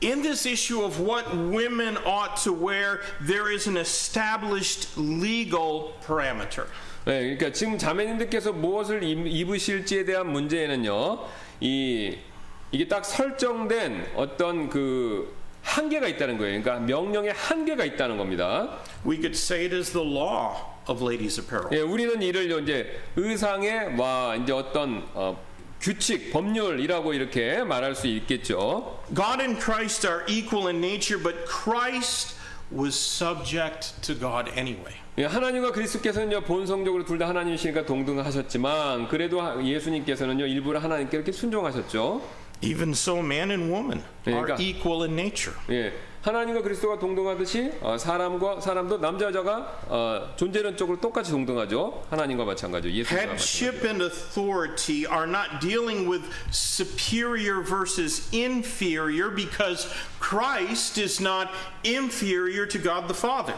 In this issue of what women ought to wear, there is an established legal parameter. 네, 그러니까 지금 자매님들께서 무엇을 입으실지에 대한 문제에는요, 이게 딱 설정된 어떤 그 한계가 있다는 거예요. 그러니까 명령의 한계가 있다는 겁니다. We could say it is the law of ladies' apparel. 예, 우리는 이를 이제 의상의 이제 어떤 규칙, 법률이라고 이렇게 말할 수 있겠죠. God and Christ are equal in nature, but Christ was subject to God anyway. 예, 하나님과 그리스도께서는요 본성적으로 둘 다 하나님이시니까 동등하셨지만 그래도 예수님께서는요 일부러 하나님께 이렇게 순종하셨죠. Even so, man and woman are equal in nature. 예, 하나님과 그리스도가 동등하듯이 사람과 사람도 남자 여자가 존재론적으로 똑같이 동등하죠. 하나님과 마찬가지죠. 예수님과 Headship 마찬가지죠. and authority are not dealing with superior versus inferior because Christ is not inferior to God the Father.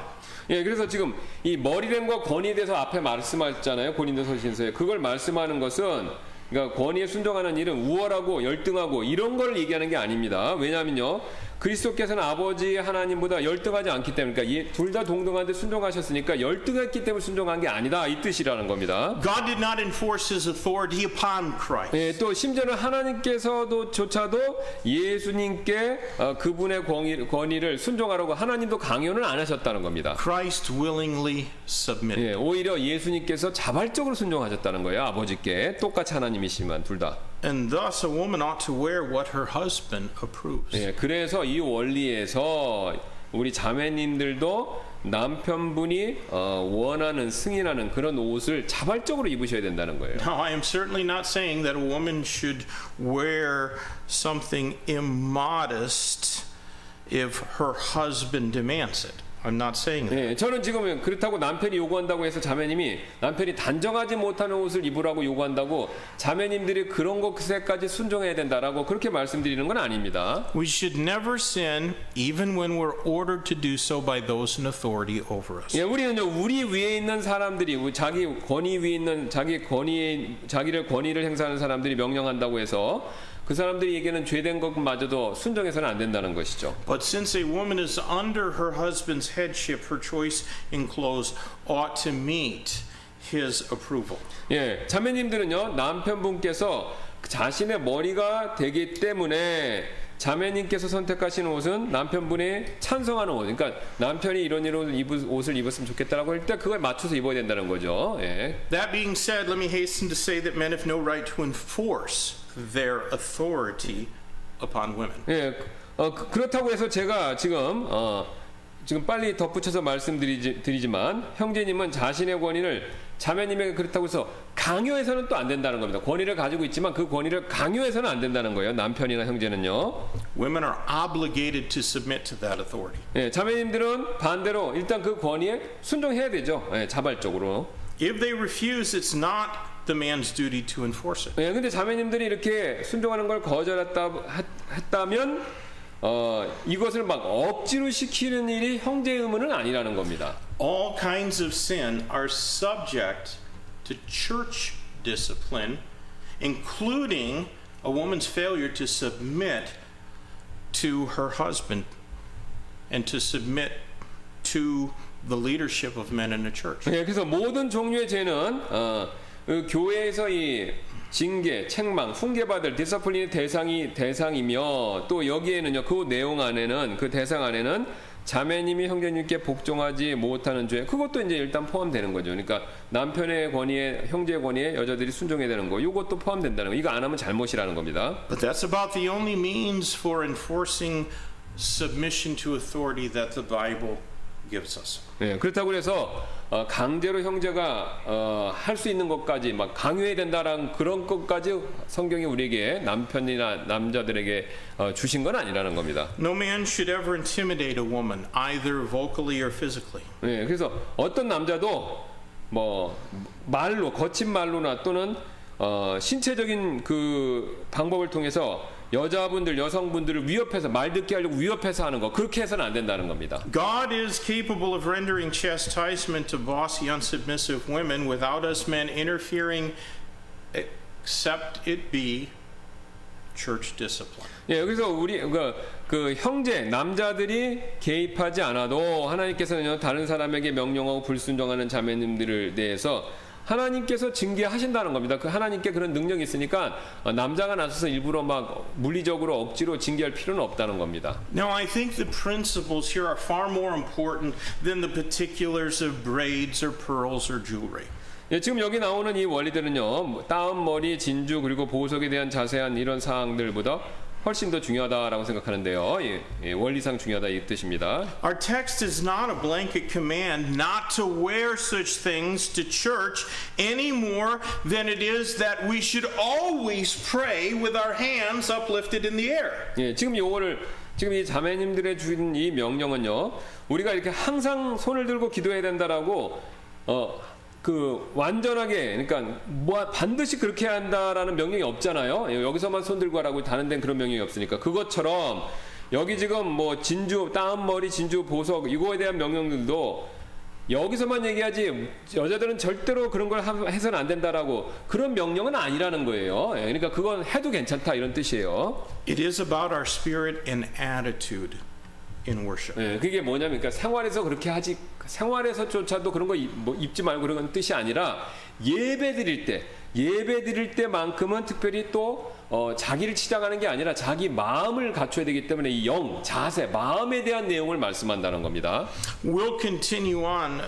예, 그래서 지금 이 머리됨과 권위에 대해서 앞에 말씀하셨잖아요. 고린도서신서에 그걸 말씀하는 것은 그러니까 권위에 순종하는 일은 우월하고 열등하고 이런 걸 얘기하는 게 아닙니다. 왜냐하면요. 그리스도께서는 아버지 하나님보다 열등하지 않기 때문에 그러니까 둘 다 동등한데 순종하셨으니까 열등했기 때문에 순종한 게 아니다. 이 뜻이라는 겁니다. God did not enforce his authority upon Christ. 예, 또 심지어는 하나님께서조차도 예수님께 그분의 권위를 순종하라고 하나님도 강요는 안 하셨다는 겁니다. Christ willingly submitted. 예, 오히려 예수님께서 자발적으로 순종하셨다는 거예요. 아버지께 똑같이 하나님이시지만 둘 다. And thus a woman ought to wear what her husband approves. 예, 그래서 이 원리에서 우리 자매님들도 남편분이 원하는 승인하는 그런 옷을 자발적으로 입으셔야 된다는 거예요. Now, I am certainly not saying that a woman should wear something immodest if her husband demands it. I'm not saying that. 예, 저는 지금 그렇다고 남편이 요구한다고 해서 자매님이 남편이 단정하지 못하는 옷을 입으라고 요구한다고 자매님들이 그런 것까지 순종해야 된다라고 그렇게 말씀드리는 건 아닙니다. We should never sin even when we're ordered to do so by those in authority over us. 예, 우리는요 우리 위에 있는 사람들이 자기 권위 위에 있는 자기를 권위를 행사하는 사람들이 명령한다고 해서 그 사람들이 얘기하는 죄된 것마저도 순종해서는 안 된다는 것이죠. But since a woman is under her husband's headship, her choice in clothes ought to meet his approval. 예, 자매님들은요 남편분께서 자신의 머리가 되기 때문에 자매님께서 선택하시는 옷은 남편분이 찬성하는 옷. 그러니까 남편이 이런 옷을 입었으면 좋겠다라고 할 때 그걸 맞춰서 입어야 된다는 거죠. 예. That being said, let me hasten to say that men have no right to enforce their authority upon women. 예, 그렇다고 해서 제가 지금 빨리 덧붙여서 말씀드리지만 형제님은 자신의 권위를 자매님에게 그렇다고 해서 강요해서는 또 안 된다는 겁니다. 권위를 가지고 있지만 그 권위를 강요해서는 안 된다는 거예요. 남편이나 형제는요. Women are obligated to submit to that authority. 예, 자매님들은 반대로 일단 그 권위에 순종해야 되죠. 예, 자발적으로. If they refuse, it's not the man's duty to enforce it. 예, 근데 자매님들이 이렇게 순종하는 걸 거절했다면 이것을 막 억지로 시키는 일이 형제의 의무는 아니라는 겁니다. All kinds of sin are subject to church discipline, including a woman's failure to submit to her husband and to submit to the leadership of men in the church. 예, 그래서 모든 종류의 죄는 그 교회에서 이 징계, 책망, 훈계받을 디서플린의 대상이며 또 여기에는요 그 내용 안에는 그 대상 안에는 자매님이 형제님께 복종하지 못하는 죄 그것도 이제 일단 포함되는 거죠. 그러니까 남편의 권위에 형제의 권위에 여자들이 순종해야 되는 거 이것도 포함된다는 거. 이거 안 하면 잘못이라는 겁니다. But that's about the only means for enforcing submission to authority that the Bible gives us. 네, 그렇다고 해서 강제로 형제가 할 수 있는 것까지 막 강요해야 된다라는 그런 것까지 성경이 우리에게 남편이나 남자들에게 주신 건 아니라는 겁니다. No man should ever intimidate a woman, either vocally or physically. 네, 그래서 어떤 남자도 뭐 말로 거친 말로나 또는 신체적인 그 방법을 통해서 여성분들을 위협해서 말 듣게 하려고 위협해서 하는 거 그렇게 해서는 안 된다는 겁니다. God is capable of rendering chastisement to bossy, unsubmissive women without us men interfering, except it be church discipline. 예, 그래서 우리 그 형제 남자들이 개입하지 않아도 하나님께서는 다른 사람에게 명령하고 불순종하는 자매님들을 대해서 하나님께서 징계하신다는 겁니다. 그 하나님께 그런 능력이 있으니까 남자가 나서서 일부러 막 물리적으로 억지로 징계할 필요는 없다는 겁니다. Now, I think the principles here are far more important than the particulars of braids or pearls or jewelry. 예, 지금 여기 나오는 이 원리들은요, 따은 머리, 진주 그리고 보석에 대한 자세한 이런 사항들보다 훨씬 더 중요하다라고 생각하는데요. 예, 원리상 중요하다 이 뜻입니다. Our text is not a blanket command not to wear such things to church any more than it is that we should always pray with our hands uplifted in the air. 예, 지금 요거를 지금 이 자매님들의 준 이 명령은요, 우리가 이렇게 항상 손을 들고 기도해야 된다라고 완전하게, 그러니까 뭐 반드시 그렇게 해야 한다라는 명령이 없잖아요. 여기서만 손 들고 하라고 다른 데는 그런 명령이 없으니까. 그것처럼 여기 지금 뭐 진주, 따은머리, 진주, 보석 이거에 대한 명령들도 여기서만 얘기하지 여자들은 절대로 그런 걸 해서는 안 된다라고 그런 명령은 아니라는 거예요. 그러니까 그건 해도 괜찮다 이런 뜻이에요. It is about our spirit and attitude in worship. 그게 뭐냐면, 그러니까 생활에서 그렇게 하지, 생활에서조차도 그런 거 입지 말고 그런 뜻이 아니라 예배 드릴 때만큼은 특별히 또 자기를 치장하는 게 아니라 자기 마음을 갖춰야 되기 때문에 이 자세, 마음에 대한 내용을 말씀한다는 겁니다. We'll continue on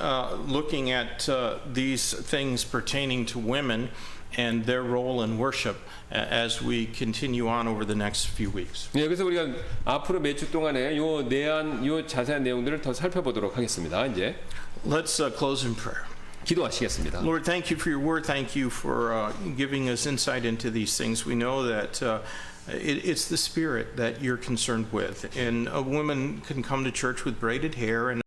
looking at these things pertaining to women and their role in worship as we continue on over the next few weeks. 그래서 우리가 앞으로 몇 주 동안에 요 자세한 내용들을 더 살펴보도록 하겠습니다. 이제 Let's close in prayer. 기도하시겠습니다. Lord, thank you for your word. Thank you for giving us insight into these things. We know that it's the spirit that you're concerned with. And a woman can come to church with braided hair and